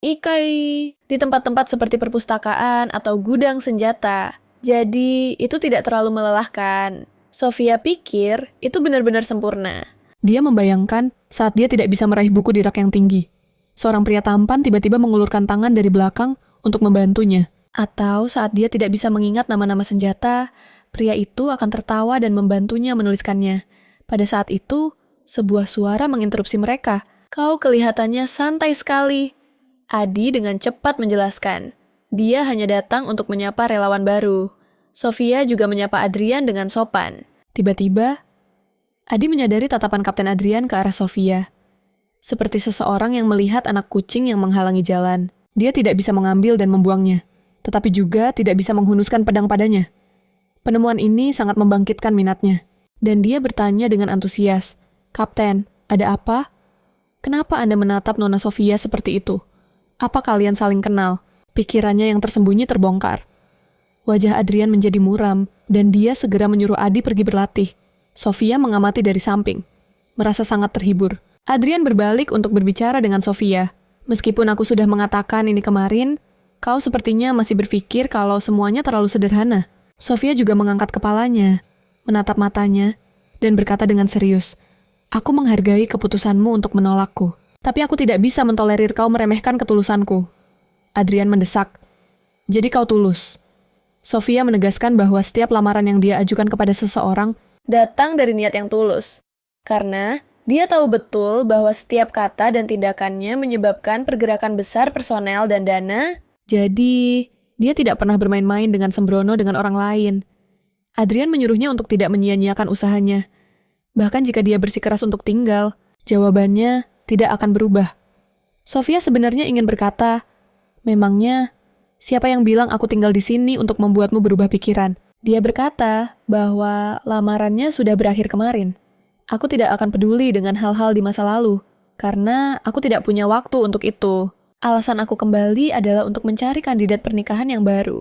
ikai di tempat-tempat seperti perpustakaan atau gudang senjata. Jadi, itu tidak terlalu melelahkan. Sofia pikir itu benar-benar sempurna. Dia membayangkan saat dia tidak bisa meraih buku di rak yang tinggi. Seorang pria tampan tiba-tiba mengulurkan tangan dari belakang untuk membantunya. Atau saat dia tidak bisa mengingat nama-nama senjata, pria itu akan tertawa dan membantunya menuliskannya. Pada saat itu, sebuah suara menginterupsi mereka. Kau kelihatannya santai sekali. Adi dengan cepat menjelaskan. Dia hanya datang untuk menyapa relawan baru. Sofia juga menyapa Adrian dengan sopan. Tiba-tiba, Adi menyadari tatapan Kapten Adrian ke arah Sofia. Seperti seseorang yang melihat anak kucing yang menghalangi jalan. Dia tidak bisa mengambil dan membuangnya, tetapi juga tidak bisa menghunuskan pedang padanya. Penemuan ini sangat membangkitkan minatnya, dan dia bertanya dengan antusias, "Kapten, ada apa? Kenapa Anda menatap Nona Sofia seperti itu? Apa kalian saling kenal?" Pikirannya yang tersembunyi terbongkar. Wajah Adrian menjadi muram, dan dia segera menyuruh Adi pergi berlatih. Sofia mengamati dari samping, merasa sangat terhibur. Adrian berbalik untuk berbicara dengan Sofia. "Meskipun aku sudah mengatakan ini kemarin, kau sepertinya masih berpikir kalau semuanya terlalu sederhana." Sofia juga mengangkat kepalanya, menatap matanya, dan berkata dengan serius, "Aku menghargai keputusanmu untuk menolakku, tapi aku tidak bisa mentolerir kau meremehkan ketulusanku." Adrian mendesak, "Jadi kau tulus?" Sofia menegaskan bahwa setiap lamaran yang dia ajukan kepada seseorang datang dari niat yang tulus. Karena dia tahu betul bahwa setiap kata dan tindakannya menyebabkan pergerakan besar personel dan dana, jadi dia tidak pernah bermain-main dengan sembrono dengan orang lain. Adrian menyuruhnya untuk tidak menyia-nyiakan usahanya. Bahkan jika dia bersikeras untuk tinggal, jawabannya tidak akan berubah. Sofia sebenarnya ingin berkata, "Memangnya, siapa yang bilang aku tinggal di sini untuk membuatmu berubah pikiran?" Dia berkata bahwa lamarannya sudah berakhir kemarin. "Aku tidak akan peduli dengan hal-hal di masa lalu, karena aku tidak punya waktu untuk itu. Alasan aku kembali adalah untuk mencari kandidat pernikahan yang baru.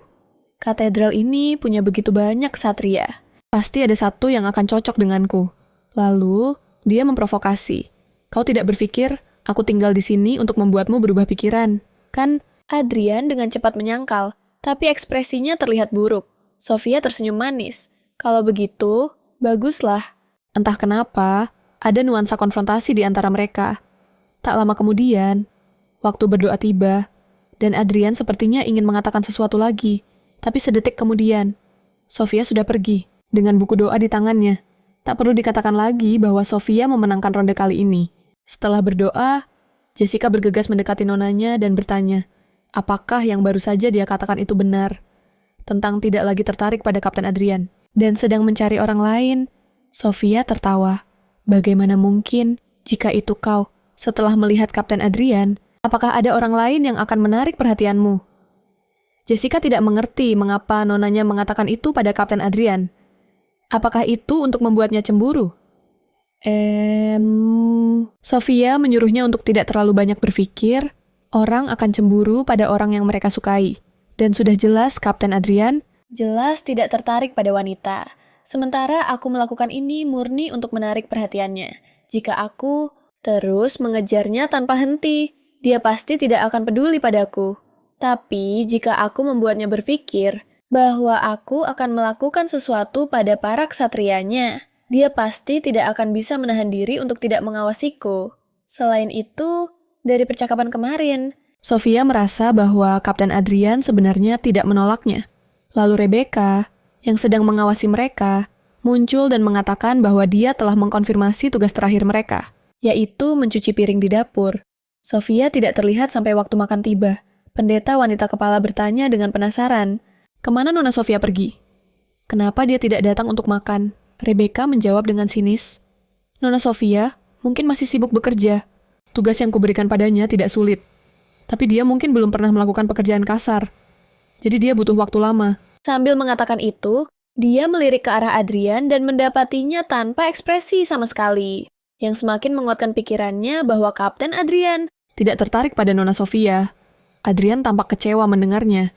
Katedral ini punya begitu banyak ksatria. Pasti ada satu yang akan cocok denganku. Lalu, dia memprovokasi. Kau tidak berpikir, aku tinggal di sini untuk membuatmu berubah pikiran. Kan, Adrian dengan cepat menyangkal, tapi ekspresinya terlihat buruk. Sofia tersenyum manis. Kalau begitu, baguslah. Entah kenapa, ada nuansa konfrontasi di antara mereka. Tak lama kemudian, waktu berdoa tiba, dan Adrian sepertinya ingin mengatakan sesuatu lagi. Tapi sedetik kemudian, Sofia sudah pergi, dengan buku doa di tangannya. Tak perlu dikatakan lagi bahwa Sofia memenangkan ronde kali ini. Setelah berdoa, Jessica bergegas mendekati nonanya dan bertanya, apakah yang baru saja dia katakan itu benar? Tentang tidak lagi tertarik pada Kapten Adrian, dan sedang mencari orang lain. Sofia tertawa. Bagaimana mungkin jika itu kau? Setelah melihat Kapten Adrian, apakah ada orang lain yang akan menarik perhatianmu? Jessica tidak mengerti mengapa nonanya mengatakan itu pada Kapten Adrian. Apakah itu untuk membuatnya cemburu? Sofia menyuruhnya untuk tidak terlalu banyak berpikir. Orang akan cemburu pada orang yang mereka sukai. Dan sudah jelas Kapten Adrian jelas tidak tertarik pada wanita. Sementara aku melakukan ini murni untuk menarik perhatiannya. Jika aku terus mengejarnya tanpa henti, dia pasti tidak akan peduli padaku. Tapi jika aku membuatnya berpikir bahwa aku akan melakukan sesuatu pada para ksatrianya, dia pasti tidak akan bisa menahan diri untuk tidak mengawasiku. Selain itu, dari percakapan kemarin, Sofia merasa bahwa Kapten Adrian sebenarnya tidak menolaknya. Lalu Rebecca, yang sedang mengawasi mereka, muncul dan mengatakan bahwa dia telah mengkonfirmasi tugas terakhir mereka, yaitu mencuci piring di dapur. Sofia tidak terlihat sampai waktu makan tiba. Pendeta wanita kepala bertanya dengan penasaran, kemana Nona Sofia pergi? Kenapa dia tidak datang untuk makan? Rebecca menjawab dengan sinis, Nona Sofia mungkin masih sibuk bekerja. Tugas yang kuberikan padanya tidak sulit. Tapi dia mungkin belum pernah melakukan pekerjaan kasar. Jadi dia butuh waktu lama. Sambil mengatakan itu, dia melirik ke arah Adrian dan mendapatinya tanpa ekspresi sama sekali. Yang semakin menguatkan pikirannya bahwa Kapten Adrian tidak tertarik pada Nona Sofia. Adrian tampak kecewa mendengarnya.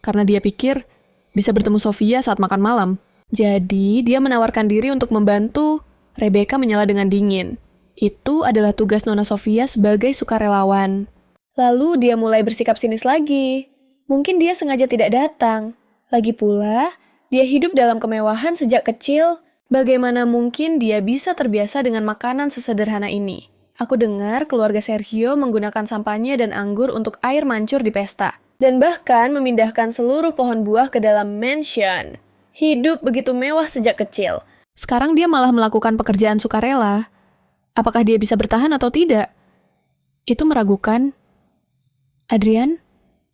Karena dia pikir bisa bertemu Sofia saat makan malam. Jadi, dia menawarkan diri untuk membantu. Rebecca menyela dengan dingin. Itu adalah tugas Nona Sofia sebagai sukarelawan. Lalu dia mulai bersikap sinis lagi. Mungkin dia sengaja tidak datang. Lagi pula, dia hidup dalam kemewahan sejak kecil. Bagaimana mungkin dia bisa terbiasa dengan makanan sesederhana ini? Aku dengar keluarga Sergio menggunakan sampanye dan anggur untuk air mancur di pesta. Dan bahkan memindahkan seluruh pohon buah ke dalam mansion. Hidup begitu mewah sejak kecil. Sekarang dia malah melakukan pekerjaan sukarela. Apakah dia bisa bertahan atau tidak? Itu meragukan. Adrian,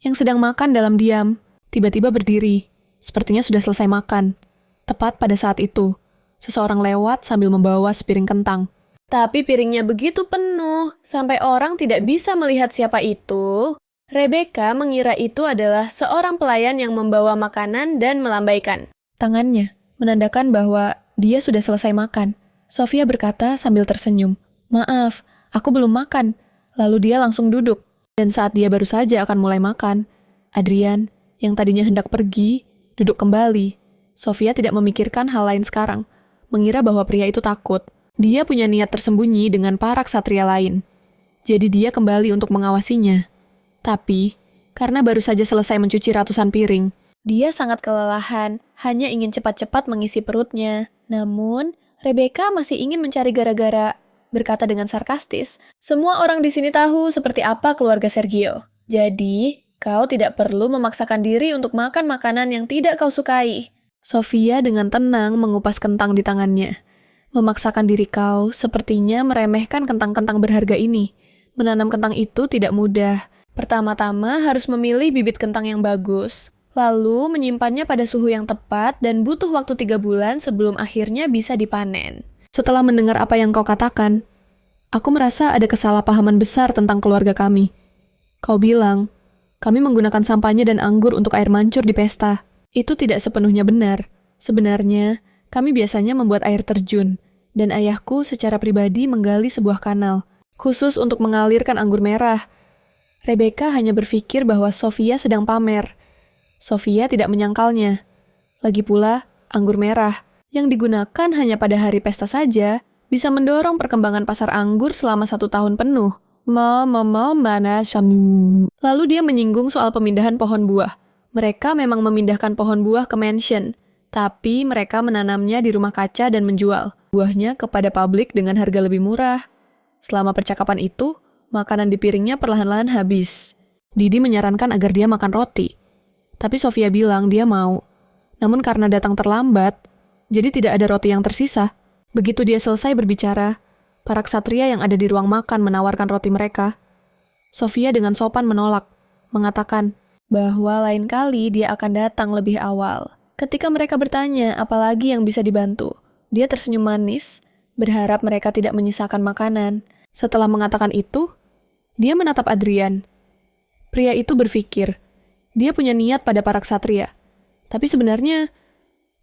yang sedang makan dalam diam, tiba-tiba berdiri. Sepertinya sudah selesai makan. Tepat pada saat itu, seseorang lewat sambil membawa sepiring kentang. Tapi piringnya begitu penuh, sampai orang tidak bisa melihat siapa itu. Rebecca mengira itu adalah seorang pelayan yang membawa makanan dan melambaikan tangannya, menandakan bahwa dia sudah selesai makan. Sofia berkata sambil tersenyum, "Maaf, aku belum makan." Lalu dia langsung duduk. Dan saat dia baru saja akan mulai makan, Adrian, yang tadinya hendak pergi, duduk kembali. Sofia tidak memikirkan hal lain sekarang, mengira bahwa pria itu takut. Dia punya niat tersembunyi dengan para ksatria lain. Jadi dia kembali untuk mengawasinya. Tapi, karena baru saja selesai mencuci ratusan piring, dia sangat kelelahan, hanya ingin cepat-cepat mengisi perutnya. Namun, Rebecca masih ingin mencari gara-gara, berkata dengan sarkastis, "Semua orang di sini tahu seperti apa keluarga Sergio. Jadi, kau tidak perlu memaksakan diri untuk makan makanan yang tidak kau sukai." Sofia dengan tenang mengupas kentang di tangannya. Memaksakan diri kau sepertinya meremehkan kentang-kentang berharga ini. Menanam kentang itu tidak mudah. Pertama-tama harus memilih bibit kentang yang bagus. Lalu menyimpannya pada suhu yang tepat dan butuh waktu 3 bulan sebelum akhirnya bisa dipanen. Setelah mendengar apa yang kau katakan, aku merasa ada kesalahpahaman besar tentang keluarga kami. Kau bilang, kami menggunakan sampahnya dan anggur untuk air mancur di pesta. Itu tidak sepenuhnya benar. Sebenarnya, kami biasanya membuat air terjun, dan ayahku secara pribadi menggali sebuah kanal, khusus untuk mengalirkan anggur merah. Rebecca hanya berpikir bahwa Sofia sedang pamer. Sofia tidak menyangkalnya. Lagi pula, anggur merah. yang digunakan hanya pada hari pesta saja, bisa mendorong perkembangan pasar anggur selama 1 tahun penuh. Mana shamu. Lalu dia menyinggung soal pemindahan pohon buah. Mereka memang memindahkan pohon buah ke mansion, tapi mereka menanamnya di rumah kaca dan menjual buahnya kepada publik dengan harga lebih murah. Selama percakapan itu, makanan di piringnya perlahan-lahan habis. Didi menyarankan agar dia makan roti. Tapi Sofia bilang dia mau. Namun karena datang terlambat, jadi tidak ada roti yang tersisa. Begitu dia selesai berbicara, para ksatria yang ada di ruang makan menawarkan roti mereka. Sofia dengan sopan menolak, mengatakan bahwa lain kali dia akan datang lebih awal. Ketika mereka bertanya apalagi yang bisa dibantu, dia tersenyum manis, berharap mereka tidak menyisakan makanan. Setelah mengatakan itu, dia menatap Adrian. Pria itu berpikir, dia punya niat pada para ksatria. Tapi sebenarnya,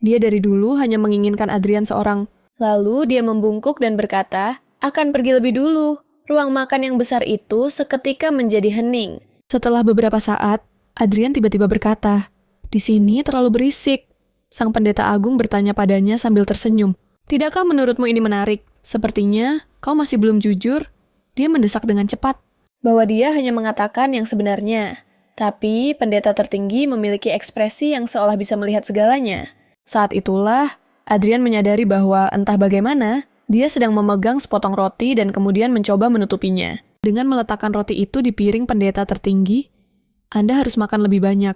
dia dari dulu hanya menginginkan Adrian seorang. Lalu dia membungkuk dan berkata, akan pergi lebih dulu. Ruang makan yang besar itu seketika menjadi hening. Setelah beberapa saat, Adrian tiba-tiba berkata, di sini terlalu berisik. Sang pendeta agung bertanya padanya sambil tersenyum. Tidakkah menurutmu ini menarik? Sepertinya kau masih belum jujur. Dia mendesak dengan cepat, bahwa dia hanya mengatakan yang sebenarnya. Tapi pendeta tertinggi memiliki ekspresi yang seolah bisa melihat segalanya. Saat itulah, Adrian menyadari bahwa entah bagaimana, dia sedang memegang sepotong roti dan kemudian mencoba menutupinya. Dengan meletakkan roti itu di piring pendeta tertinggi, Anda harus makan lebih banyak.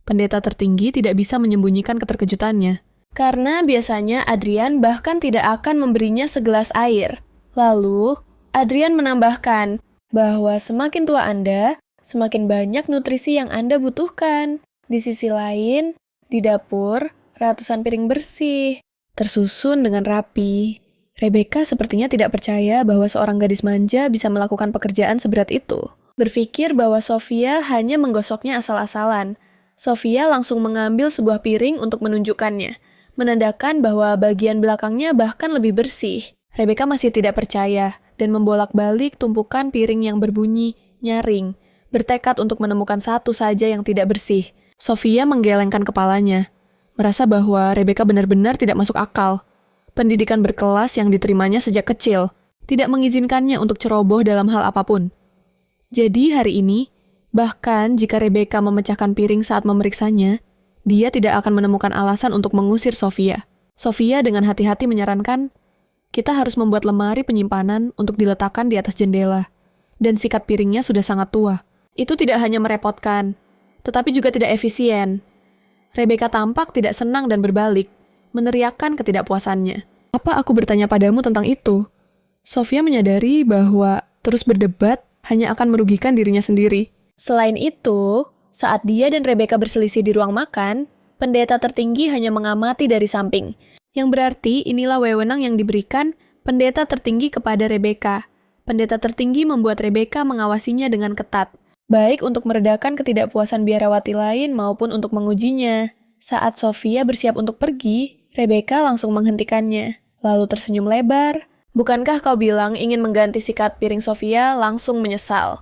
Pendeta tertinggi tidak bisa menyembunyikan keterkejutannya. Karena biasanya Adrian bahkan tidak akan memberinya segelas air. Lalu, Adrian menambahkan bahwa semakin tua Anda, semakin banyak nutrisi yang Anda butuhkan. Di sisi lain, di dapur, ratusan piring bersih, tersusun dengan rapi. Rebecca sepertinya tidak percaya bahwa seorang gadis manja bisa melakukan pekerjaan seberat itu. Berpikir bahwa Sofia hanya menggosoknya asal-asalan. Sofia langsung mengambil sebuah piring untuk menunjukkannya, menandakan bahwa bagian belakangnya bahkan lebih bersih. Rebecca masih tidak percaya dan membolak-balik tumpukan piring yang berbunyi nyaring, bertekad untuk menemukan satu saja yang tidak bersih. Sofia menggelengkan kepalanya, merasa bahwa Rebecca benar-benar tidak masuk akal. Pendidikan berkelas yang diterimanya sejak kecil tidak mengizinkannya untuk ceroboh dalam hal apapun. Jadi hari ini, bahkan jika Rebecca memecahkan piring saat memeriksanya, dia tidak akan menemukan alasan untuk mengusir Sofia. Sofia dengan hati-hati menyarankan, kita harus membuat lemari penyimpanan untuk diletakkan di atas jendela. Dan sikat piringnya sudah sangat tua. Itu tidak hanya merepotkan, tetapi juga tidak efisien. Rebecca tampak tidak senang dan berbalik, meneriakkan ketidakpuasannya. Apa aku bertanya padamu tentang itu? Sofia menyadari bahwa terus berdebat hanya akan merugikan dirinya sendiri. Selain itu, saat dia dan Rebecca berselisih di ruang makan, pendeta tertinggi hanya mengamati dari samping. Yang berarti inilah wewenang yang diberikan pendeta tertinggi kepada Rebecca. Pendeta tertinggi membuat Rebecca mengawasinya dengan ketat, baik untuk meredakan ketidakpuasan biarawati lain maupun untuk mengujinya. Saat Sofia bersiap untuk pergi, Rebecca langsung menghentikannya, lalu tersenyum lebar. Bukankah kau bilang ingin mengganti sikat piring Sofia? Langsung menyesal.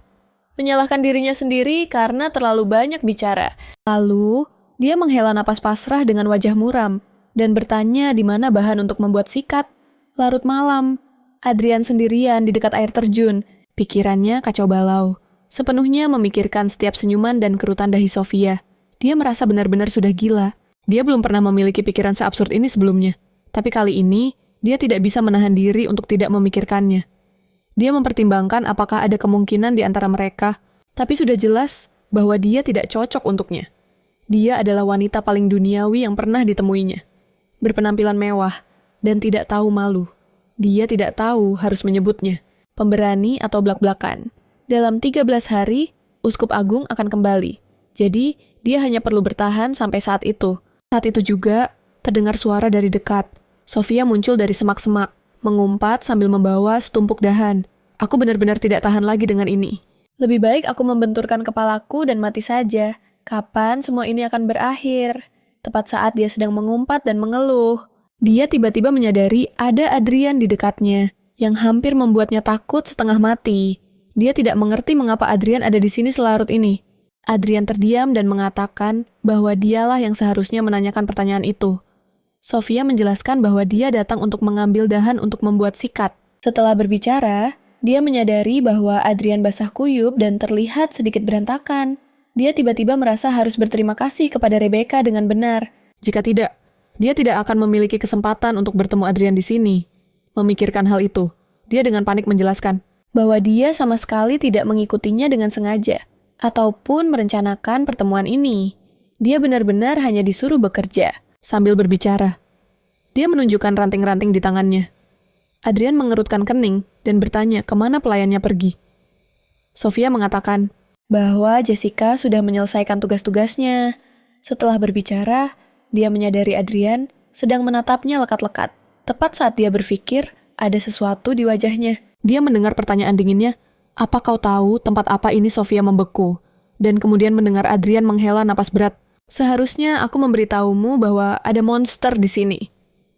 Menyalahkan dirinya sendiri karena terlalu banyak bicara. Lalu, dia menghela napas pasrah dengan wajah muram, dan bertanya di mana bahan untuk membuat sikat. Larut malam, Adrian sendirian di dekat air terjun. Pikirannya kacau balau, sepenuhnya memikirkan setiap senyuman dan kerutan dahi Sofia. Dia merasa benar-benar sudah gila. Dia belum pernah memiliki pikiran seabsurd ini sebelumnya. Tapi kali ini, dia tidak bisa menahan diri untuk tidak memikirkannya. Dia mempertimbangkan apakah ada kemungkinan di antara mereka, tapi sudah jelas bahwa dia tidak cocok untuknya. Dia adalah wanita paling duniawi yang pernah ditemuinya. Berpenampilan mewah, dan tidak tahu malu. Dia tidak tahu harus menyebutnya, pemberani atau blak-blakan. Dalam 13 hari, Uskup Agung akan kembali. Jadi, dia hanya perlu bertahan sampai saat itu. Saat itu juga, terdengar suara dari dekat. Sofia muncul dari semak-semak, mengumpat sambil membawa setumpuk dahan. Aku benar-benar tidak tahan lagi dengan ini. Lebih baik aku membenturkan kepalaku dan mati saja. Kapan semua ini akan berakhir? Tepat saat dia sedang mengumpat dan mengeluh, dia tiba-tiba menyadari ada Adrian di dekatnya, yang hampir membuatnya takut setengah mati. Dia tidak mengerti mengapa Adrian ada di sini selarut ini. Adrian terdiam dan mengatakan bahwa dialah yang seharusnya menanyakan pertanyaan itu. Sofia menjelaskan bahwa dia datang untuk mengambil dahan untuk membuat sikat. Setelah berbicara, dia menyadari bahwa Adrian basah kuyup dan terlihat sedikit berantakan. Dia tiba-tiba merasa harus berterima kasih kepada Rebecca dengan benar. Jika tidak, dia tidak akan memiliki kesempatan untuk bertemu Adrian di sini. Memikirkan hal itu, dia dengan panik menjelaskan bahwa dia sama sekali tidak mengikutinya dengan sengaja, ataupun merencanakan pertemuan ini. Dia benar-benar hanya disuruh bekerja. Sambil berbicara, dia menunjukkan ranting-ranting di tangannya. Adrian mengerutkan kening dan bertanya kemana pelayannya pergi. Sofia mengatakan bahwa Jessica sudah menyelesaikan tugas-tugasnya. Setelah berbicara, dia menyadari Adrian sedang menatapnya lekat-lekat. Tepat saat dia berpikir, ada sesuatu di wajahnya. Dia mendengar pertanyaan dinginnya, "Apa kau tahu tempat apa ini?" Sofia membeku, dan kemudian mendengar Adrian menghela napas berat. "Seharusnya aku memberitahumu bahwa ada monster di sini."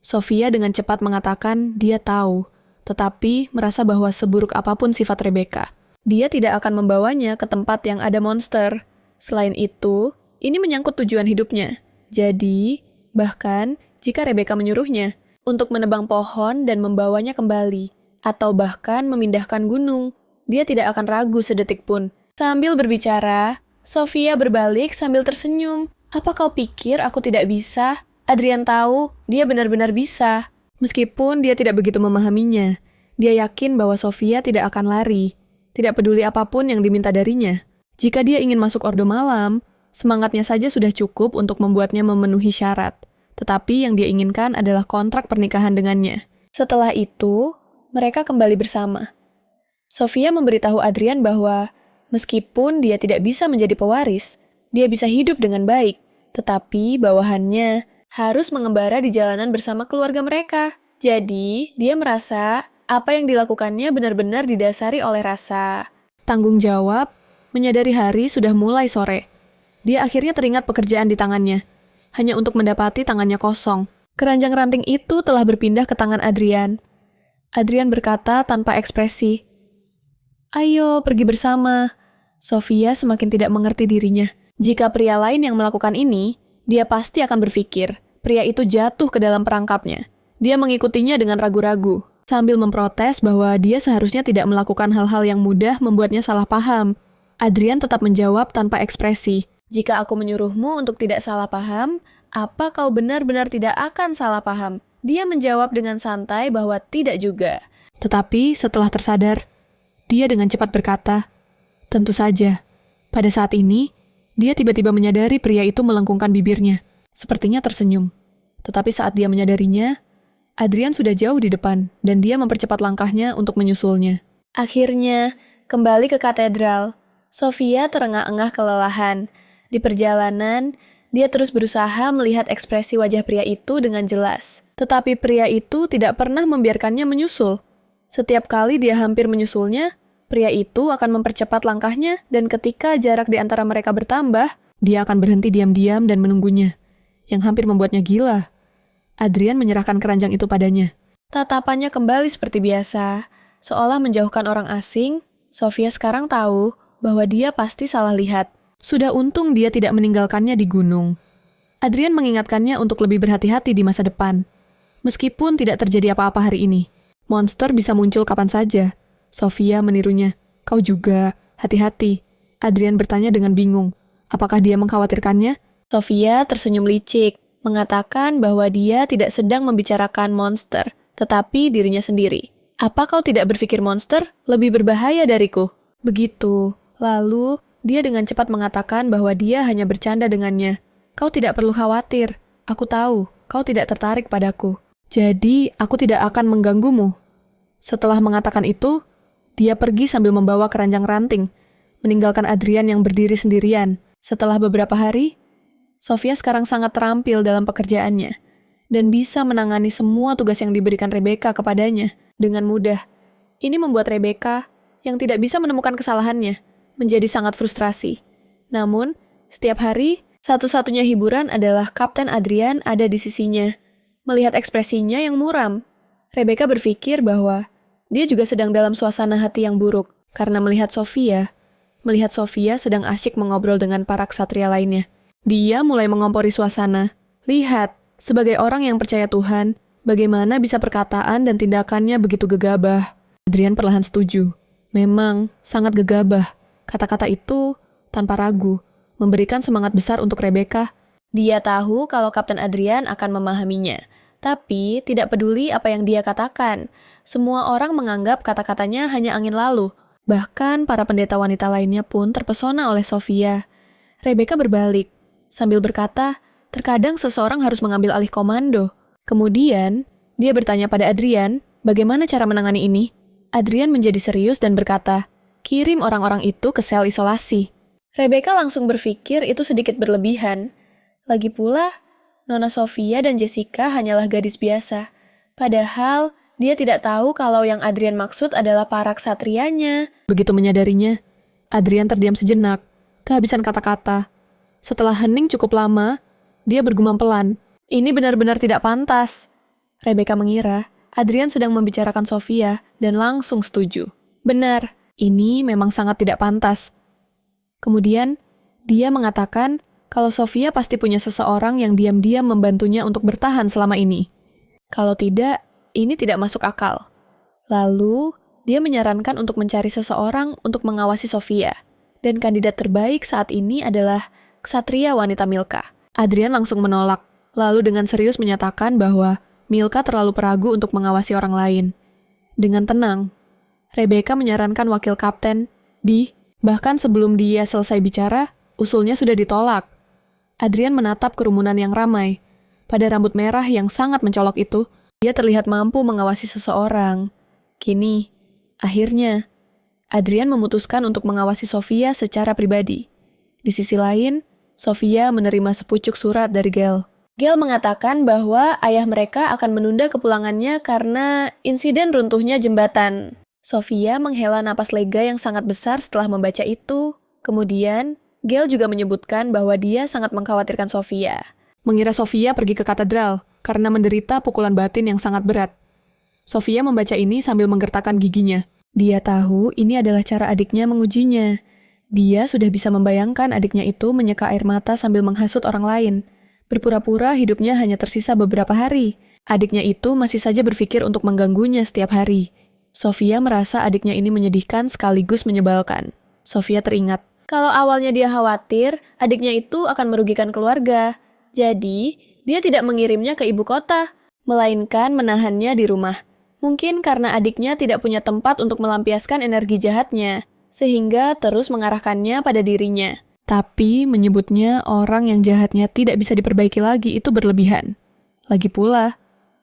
Sofia dengan cepat mengatakan dia tahu, tetapi merasa bahwa seburuk apapun sifat Rebecca, dia tidak akan membawanya ke tempat yang ada monster. Selain itu, ini menyangkut tujuan hidupnya. Jadi, bahkan jika Rebecca menyuruhnya untuk menebang pohon dan membawanya kembali, atau bahkan memindahkan gunung, dia tidak akan ragu sedetik pun. Sambil berbicara, Sofia berbalik sambil tersenyum. "Apa kau pikir aku tidak bisa?" Adrian tahu, dia benar-benar bisa. Meskipun dia tidak begitu memahaminya, dia yakin bahwa Sofia tidak akan lari, tidak peduli apapun yang diminta darinya. Jika dia ingin masuk Ordo Malam, semangatnya saja sudah cukup untuk membuatnya memenuhi syarat. Tetapi yang dia inginkan adalah kontrak pernikahan dengannya. Setelah itu, mereka kembali bersama. Sofia memberitahu Adrian bahwa meskipun dia tidak bisa menjadi pewaris, dia bisa hidup dengan baik, tetapi bawahannya harus mengembara di jalanan bersama keluarga mereka. Jadi, dia merasa apa yang dilakukannya benar-benar didasari oleh rasa tanggung jawab, menyadari hari sudah mulai sore. Dia akhirnya teringat pekerjaan di tangannya, hanya untuk mendapati tangannya kosong. Keranjang ranting itu telah berpindah ke tangan Adrian. Adrian berkata tanpa ekspresi, "Ayo, pergi bersama." Sofia semakin tidak mengerti dirinya. Jika pria lain yang melakukan ini, dia pasti akan berpikir, pria itu jatuh ke dalam perangkapnya. Dia mengikutinya dengan ragu-ragu, sambil memprotes bahwa dia seharusnya tidak melakukan hal-hal yang mudah membuatnya salah paham. Adrian tetap menjawab tanpa ekspresi, "Jika aku menyuruhmu untuk tidak salah paham, apa kau benar-benar tidak akan salah paham?" Dia menjawab dengan santai bahwa tidak juga. Tetapi setelah tersadar, dia dengan cepat berkata, "Tentu saja." Pada saat ini, dia tiba-tiba menyadari pria itu melengkungkan bibirnya, sepertinya tersenyum. Tetapi saat dia menyadarinya, Adrian sudah jauh di depan, dan dia mempercepat langkahnya untuk menyusulnya. Akhirnya, kembali ke katedral. Sofia terengah-engah kelelahan. Di perjalanan, dia terus berusaha melihat ekspresi wajah pria itu dengan jelas. Tetapi pria itu tidak pernah membiarkannya menyusul. Setiap kali dia hampir menyusulnya, pria itu akan mempercepat langkahnya, dan ketika jarak di antara mereka bertambah, dia akan berhenti diam-diam dan menunggunya, yang hampir membuatnya gila. Adrian menyerahkan keranjang itu padanya. Tatapannya kembali seperti biasa, seolah menjauhkan orang asing. Sofia sekarang tahu bahwa dia pasti salah lihat. Sudah untung dia tidak meninggalkannya di gunung. Adrian mengingatkannya untuk lebih berhati-hati di masa depan. Meskipun tidak terjadi apa-apa hari ini, monster bisa muncul kapan saja. Sofia menirunya. "Kau juga, hati-hati." Adrian bertanya dengan bingung. Apakah dia mengkhawatirkannya? Sofia tersenyum licik, mengatakan bahwa dia tidak sedang membicarakan monster, tetapi dirinya sendiri. "Apa kau tidak berpikir monster lebih berbahaya dariku?" Begitu. Lalu, dia dengan cepat mengatakan bahwa dia hanya bercanda dengannya. "Kau tidak perlu khawatir. Aku tahu, kau tidak tertarik padaku. Jadi, aku tidak akan mengganggumu." Setelah mengatakan itu, dia pergi sambil membawa keranjang ranting, meninggalkan Adrian yang berdiri sendirian. Setelah beberapa hari, Sofia sekarang sangat terampil dalam pekerjaannya, dan bisa menangani semua tugas yang diberikan Rebecca kepadanya dengan mudah. Ini membuat Rebecca, yang tidak bisa menemukan kesalahannya, menjadi sangat frustrasi. Namun, setiap hari, satu-satunya hiburan adalah Kapten Adrian ada di sisinya. Melihat ekspresinya yang muram, Rebecca berpikir bahwa dia juga sedang dalam suasana hati yang buruk karena melihat Sofia sedang asyik mengobrol dengan para ksatria lainnya. Dia mulai mengompori suasana. "Lihat, Sebagai orang yang percaya Tuhan, bagaimana bisa perkataan dan tindakannya begitu gegabah? Adrian perlahan setuju. Memang sangat gegabah. Kata-kata itu tanpa ragu memberikan semangat besar untuk Rebecca. Dia tahu kalau Kapten Adrian akan memahaminya, tapi tidak peduli apa yang dia katakan. Semua orang menganggap kata-katanya hanya angin lalu. Bahkan para pendeta wanita lainnya pun terpesona oleh Sofia. Rebecca berbalik, sambil berkata, terkadang seseorang harus mengambil alih komando. Kemudian, dia bertanya pada Adrian, bagaimana cara menangani ini? Adrian menjadi serius dan berkata, kirim orang-orang itu ke sel isolasi. Rebecca langsung berpikir itu sedikit berlebihan. Lagi pula, Nona Sofia dan Jessica hanyalah gadis biasa. Padahal, dia tidak tahu kalau yang Adrian maksud adalah para ksatrianya. Begitu menyadarinya, Adrian terdiam sejenak, kehabisan kata-kata. Setelah hening cukup lama, dia bergumam pelan. Ini benar-benar tidak pantas. Rebecca mengira Adrian sedang membicarakan Sofia dan langsung setuju. Benar, ini memang sangat tidak pantas. Kemudian, dia mengatakan kalau Sofia pasti punya seseorang yang diam-diam membantunya untuk bertahan selama ini. Kalau tidak, ini tidak masuk akal. Lalu, dia menyarankan untuk mencari seseorang untuk mengawasi Sofia. Dan kandidat terbaik saat ini adalah ksatria wanita Milka. Adrian langsung menolak, lalu dengan serius menyatakan bahwa Milka terlalu peragu untuk mengawasi orang lain. Dengan tenang, Rebecca menyarankan wakil kapten, bahkan sebelum dia selesai bicara, usulnya sudah ditolak. Adrian menatap kerumunan yang ramai. Pada rambut merah yang sangat mencolok itu, dia terlihat mampu mengawasi seseorang. Kini, akhirnya, Adrian memutuskan untuk mengawasi Sofia secara pribadi. Di sisi lain, Sofia menerima sepucuk surat dari Gail. Gail mengatakan bahwa ayah mereka akan menunda kepulangannya karena insiden runtuhnya jembatan. Sofia menghela napas lega yang sangat besar setelah membaca itu. Kemudian, Gail juga menyebutkan bahwa dia sangat mengkhawatirkan Sofia. Mengira Sofia pergi ke katedral karena menderita pukulan batin yang sangat berat. Sofia membaca ini sambil menggertakkan giginya. Dia tahu ini adalah cara adiknya mengujinya. Dia sudah bisa membayangkan adiknya itu menyeka air mata sambil menghasut orang lain. Berpura-pura hidupnya hanya tersisa beberapa hari. Adiknya itu masih saja berpikir untuk mengganggunya setiap hari. Sofia merasa adiknya ini menyedihkan sekaligus menyebalkan. Sofia teringat, kalau awalnya dia khawatir, adiknya itu akan merugikan keluarga. Jadi, dia tidak mengirimnya ke ibu kota, melainkan menahannya di rumah. Mungkin karena adiknya tidak punya tempat untuk melampiaskan energi jahatnya, sehingga terus mengarahkannya pada dirinya. Tapi menyebutnya orang yang jahatnya tidak bisa diperbaiki lagi itu berlebihan. Lagi pula,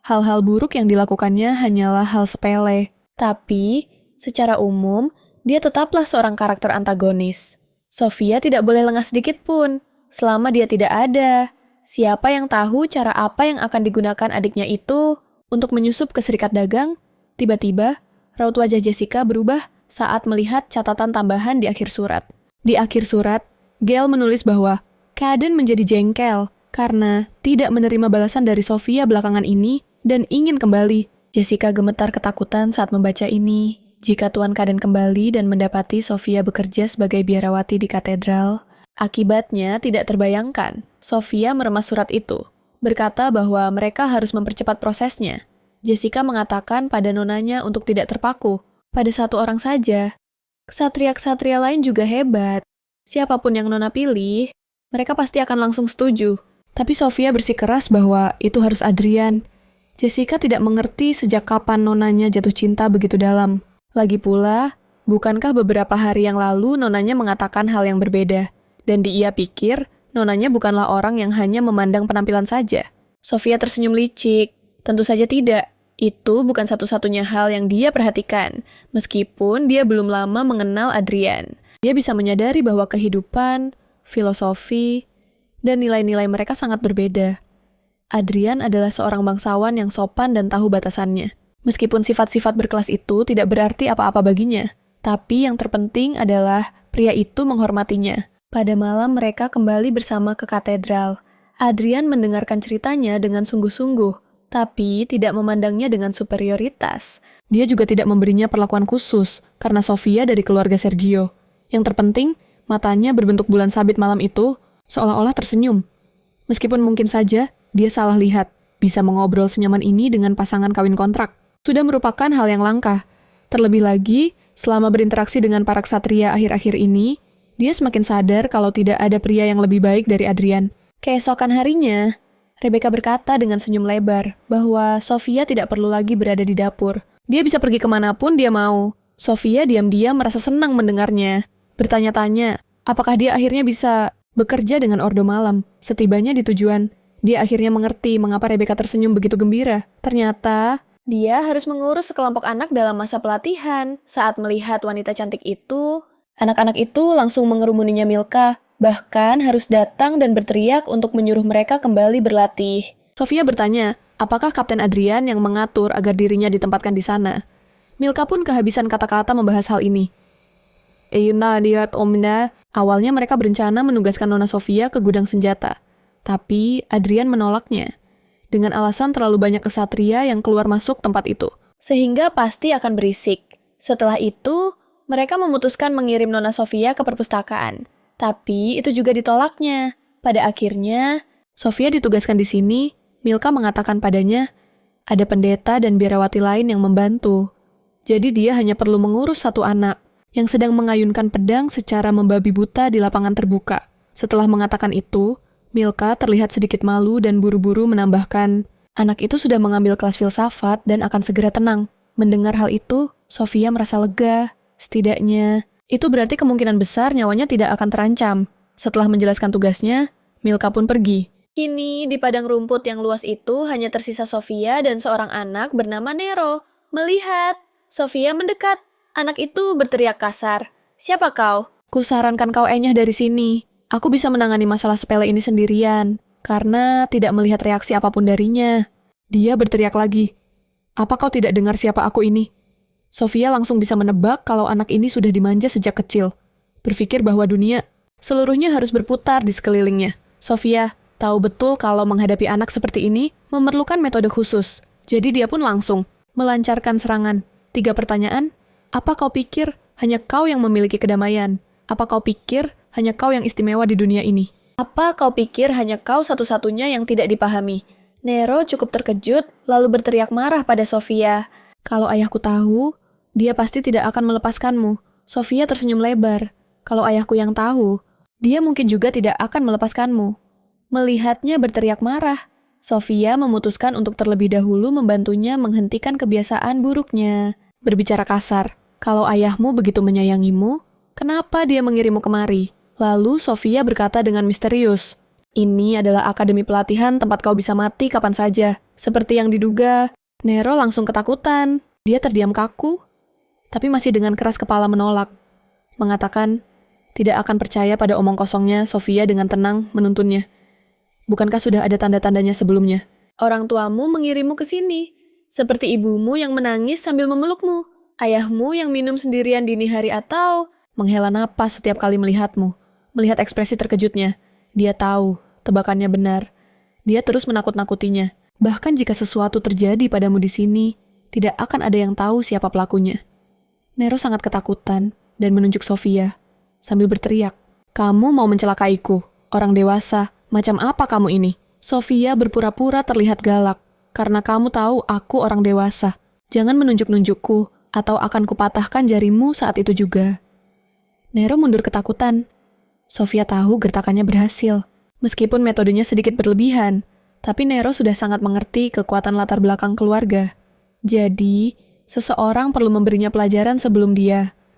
hal-hal buruk yang dilakukannya hanyalah hal sepele. Tapi, secara umum, dia tetaplah seorang karakter antagonis. Sofia tidak boleh lengah sedikit pun, selama dia tidak ada. Siapa yang tahu cara apa yang akan digunakan adiknya itu untuk menyusup ke serikat dagang? Tiba-tiba, raut wajah Jessica berubah saat melihat catatan tambahan di akhir surat. Di akhir surat, Gail menulis bahwa Caden menjadi jengkel karena tidak menerima balasan dari Sofia belakangan ini dan ingin kembali. Jessica gemetar ketakutan saat membaca ini. Jika Tuan Caden kembali dan mendapati Sofia bekerja sebagai biarawati di katedral, akibatnya tidak terbayangkan. Sofia meremas surat itu, berkata bahwa mereka harus mempercepat prosesnya. Jessica mengatakan pada nonanya untuk tidak terpaku pada satu orang saja. Ksatria-ksatria lain juga hebat. Siapapun yang nona pilih, mereka pasti akan langsung setuju. Tapi Sofia bersikeras bahwa itu harus Adrian. Jessica tidak mengerti sejak kapan nonanya jatuh cinta begitu dalam. Lagi pula, bukankah beberapa hari yang lalu nonanya mengatakan hal yang berbeda? Dan dia pikir, nonanya bukanlah orang yang hanya memandang penampilan saja. Sofia tersenyum licik. Tentu saja tidak. Itu bukan satu-satunya hal yang dia perhatikan, meskipun dia belum lama mengenal Adrian. Dia bisa menyadari bahwa kehidupan, filosofi, dan nilai-nilai mereka sangat berbeda. Adrian adalah seorang bangsawan yang sopan dan tahu batasannya. Meskipun sifat-sifat berkelas itu tidak berarti apa-apa baginya, tapi yang terpenting adalah pria itu menghormatinya. Pada malam mereka kembali bersama ke katedral. Adrian mendengarkan ceritanya dengan sungguh-sungguh, tapi tidak memandangnya dengan superioritas. Dia juga tidak memberinya perlakuan khusus, karena Sofia dari keluarga Sergio. Yang terpenting, matanya berbentuk bulan sabit malam itu, seolah-olah tersenyum. Meskipun mungkin saja, Dia salah lihat. Bisa mengobrol senyaman ini dengan pasangan kawin kontrak sudah merupakan hal yang langka. Terlebih lagi, selama berinteraksi dengan para ksatria akhir-akhir ini, dia semakin sadar kalau tidak ada pria yang lebih baik dari Adrian. Keesokan harinya, Rebecca berkata dengan senyum lebar bahwa Sofia tidak perlu lagi berada di dapur. Dia bisa pergi kemanapun dia mau. Sofia diam-diam merasa senang mendengarnya. Bertanya-tanya, apakah dia akhirnya bisa bekerja dengan ordo malam. Setibanya di tujuan, dia akhirnya mengerti mengapa Rebecca tersenyum begitu gembira. Ternyata, dia harus mengurus sekelompok anak dalam masa pelatihan. Saat melihat wanita cantik itu, anak-anak itu langsung mengerumuninya Milka. Bahkan harus datang dan berteriak untuk menyuruh mereka kembali berlatih. Sofia bertanya, apakah Kapten Adrian yang mengatur agar dirinya ditempatkan di sana? Milka pun kehabisan kata-kata membahas hal ini. Eyuna lihat omna. Awalnya mereka berencana menugaskan Nona Sofia ke gudang senjata. Tapi Adrian menolaknya, dengan alasan terlalu banyak kesatria yang keluar masuk tempat itu. Sehingga pasti akan berisik. Setelah itu, mereka memutuskan mengirim Nona Sofia ke perpustakaan. Tapi itu juga ditolaknya. Pada akhirnya, Sofia ditugaskan di sini. Milka mengatakan padanya, ada pendeta dan biarawati lain yang membantu. Jadi dia hanya perlu mengurus satu anak yang sedang mengayunkan pedang secara membabi buta di lapangan terbuka. Setelah mengatakan itu, Milka terlihat sedikit malu dan buru-buru menambahkan, anak itu sudah mengambil kelas filsafat dan akan segera tenang. Mendengar hal itu, Sofia merasa lega. Setidaknya, itu berarti kemungkinan besar nyawanya tidak akan terancam. Setelah menjelaskan tugasnya, Milka pun pergi. Kini, di padang rumput yang luas itu hanya tersisa Sofia dan seorang anak bernama Nero. Melihat, Sofia mendekat. Anak itu berteriak kasar. Siapa kau? Kusarankan kau enyah dari sini. Aku bisa menangani masalah sepele ini sendirian, karena tidak melihat reaksi apapun darinya. Dia berteriak lagi. Apa kau tidak dengar siapa aku ini? Sofia langsung bisa menebak kalau anak ini sudah dimanja sejak kecil. Berpikir bahwa dunia seluruhnya harus berputar di sekelilingnya. Sofia tahu betul kalau menghadapi anak seperti ini memerlukan metode khusus. Jadi dia pun langsung melancarkan serangan. 3 pertanyaan. Apa kau pikir hanya kau yang memiliki kedamaian? Apa kau pikir hanya kau yang istimewa di dunia ini? Apa kau pikir hanya kau satu-satunya yang tidak dipahami? Nero cukup terkejut, lalu berteriak marah pada Sofia. Kalau ayahku tahu, dia pasti tidak akan melepaskanmu. Sofia tersenyum lebar. Kalau ayahku yang tahu, dia mungkin juga tidak akan melepaskanmu. Melihatnya berteriak marah, Sofia memutuskan untuk terlebih dahulu membantunya menghentikan kebiasaan buruknya. Berbicara kasar, kalau ayahmu begitu menyayangimu, kenapa dia mengirimmu kemari? Lalu Sofia berkata dengan misterius, ini adalah akademi pelatihan tempat kau bisa mati kapan saja. Seperti yang diduga, Nero langsung ketakutan. Dia terdiam kaku, tapi masih dengan keras kepala menolak. Mengatakan, tidak akan percaya pada omong kosongnya. Sofia dengan tenang menuntunnya. Bukankah sudah ada tanda-tandanya sebelumnya? Orang tuamu mengirimmu ke sini. Seperti ibumu yang menangis sambil memelukmu. Ayahmu yang minum sendirian dini hari atau menghela napas setiap kali melihatmu. Melihat ekspresi terkejutnya, dia tahu, tebakannya benar. Dia terus menakut-nakutinya. Bahkan jika sesuatu terjadi padamu di sini, tidak akan ada yang tahu siapa pelakunya. Nero sangat ketakutan dan menunjuk Sofia, sambil berteriak, kamu mau mencelakaiku, orang dewasa, macam apa kamu ini? Sofia berpura-pura terlihat galak, karena kamu tahu aku orang dewasa. Jangan menunjuk-nunjukku, atau akan kupatahkan jarimu saat itu juga. Nero mundur ketakutan. Sofia tahu gertakannya berhasil. Meskipun metodenya sedikit berlebihan, tapi Nero sudah sangat mengerti kekuatan latar belakang keluarga. Jadi, seseorang perlu memberinya pelajaran sebelum dia.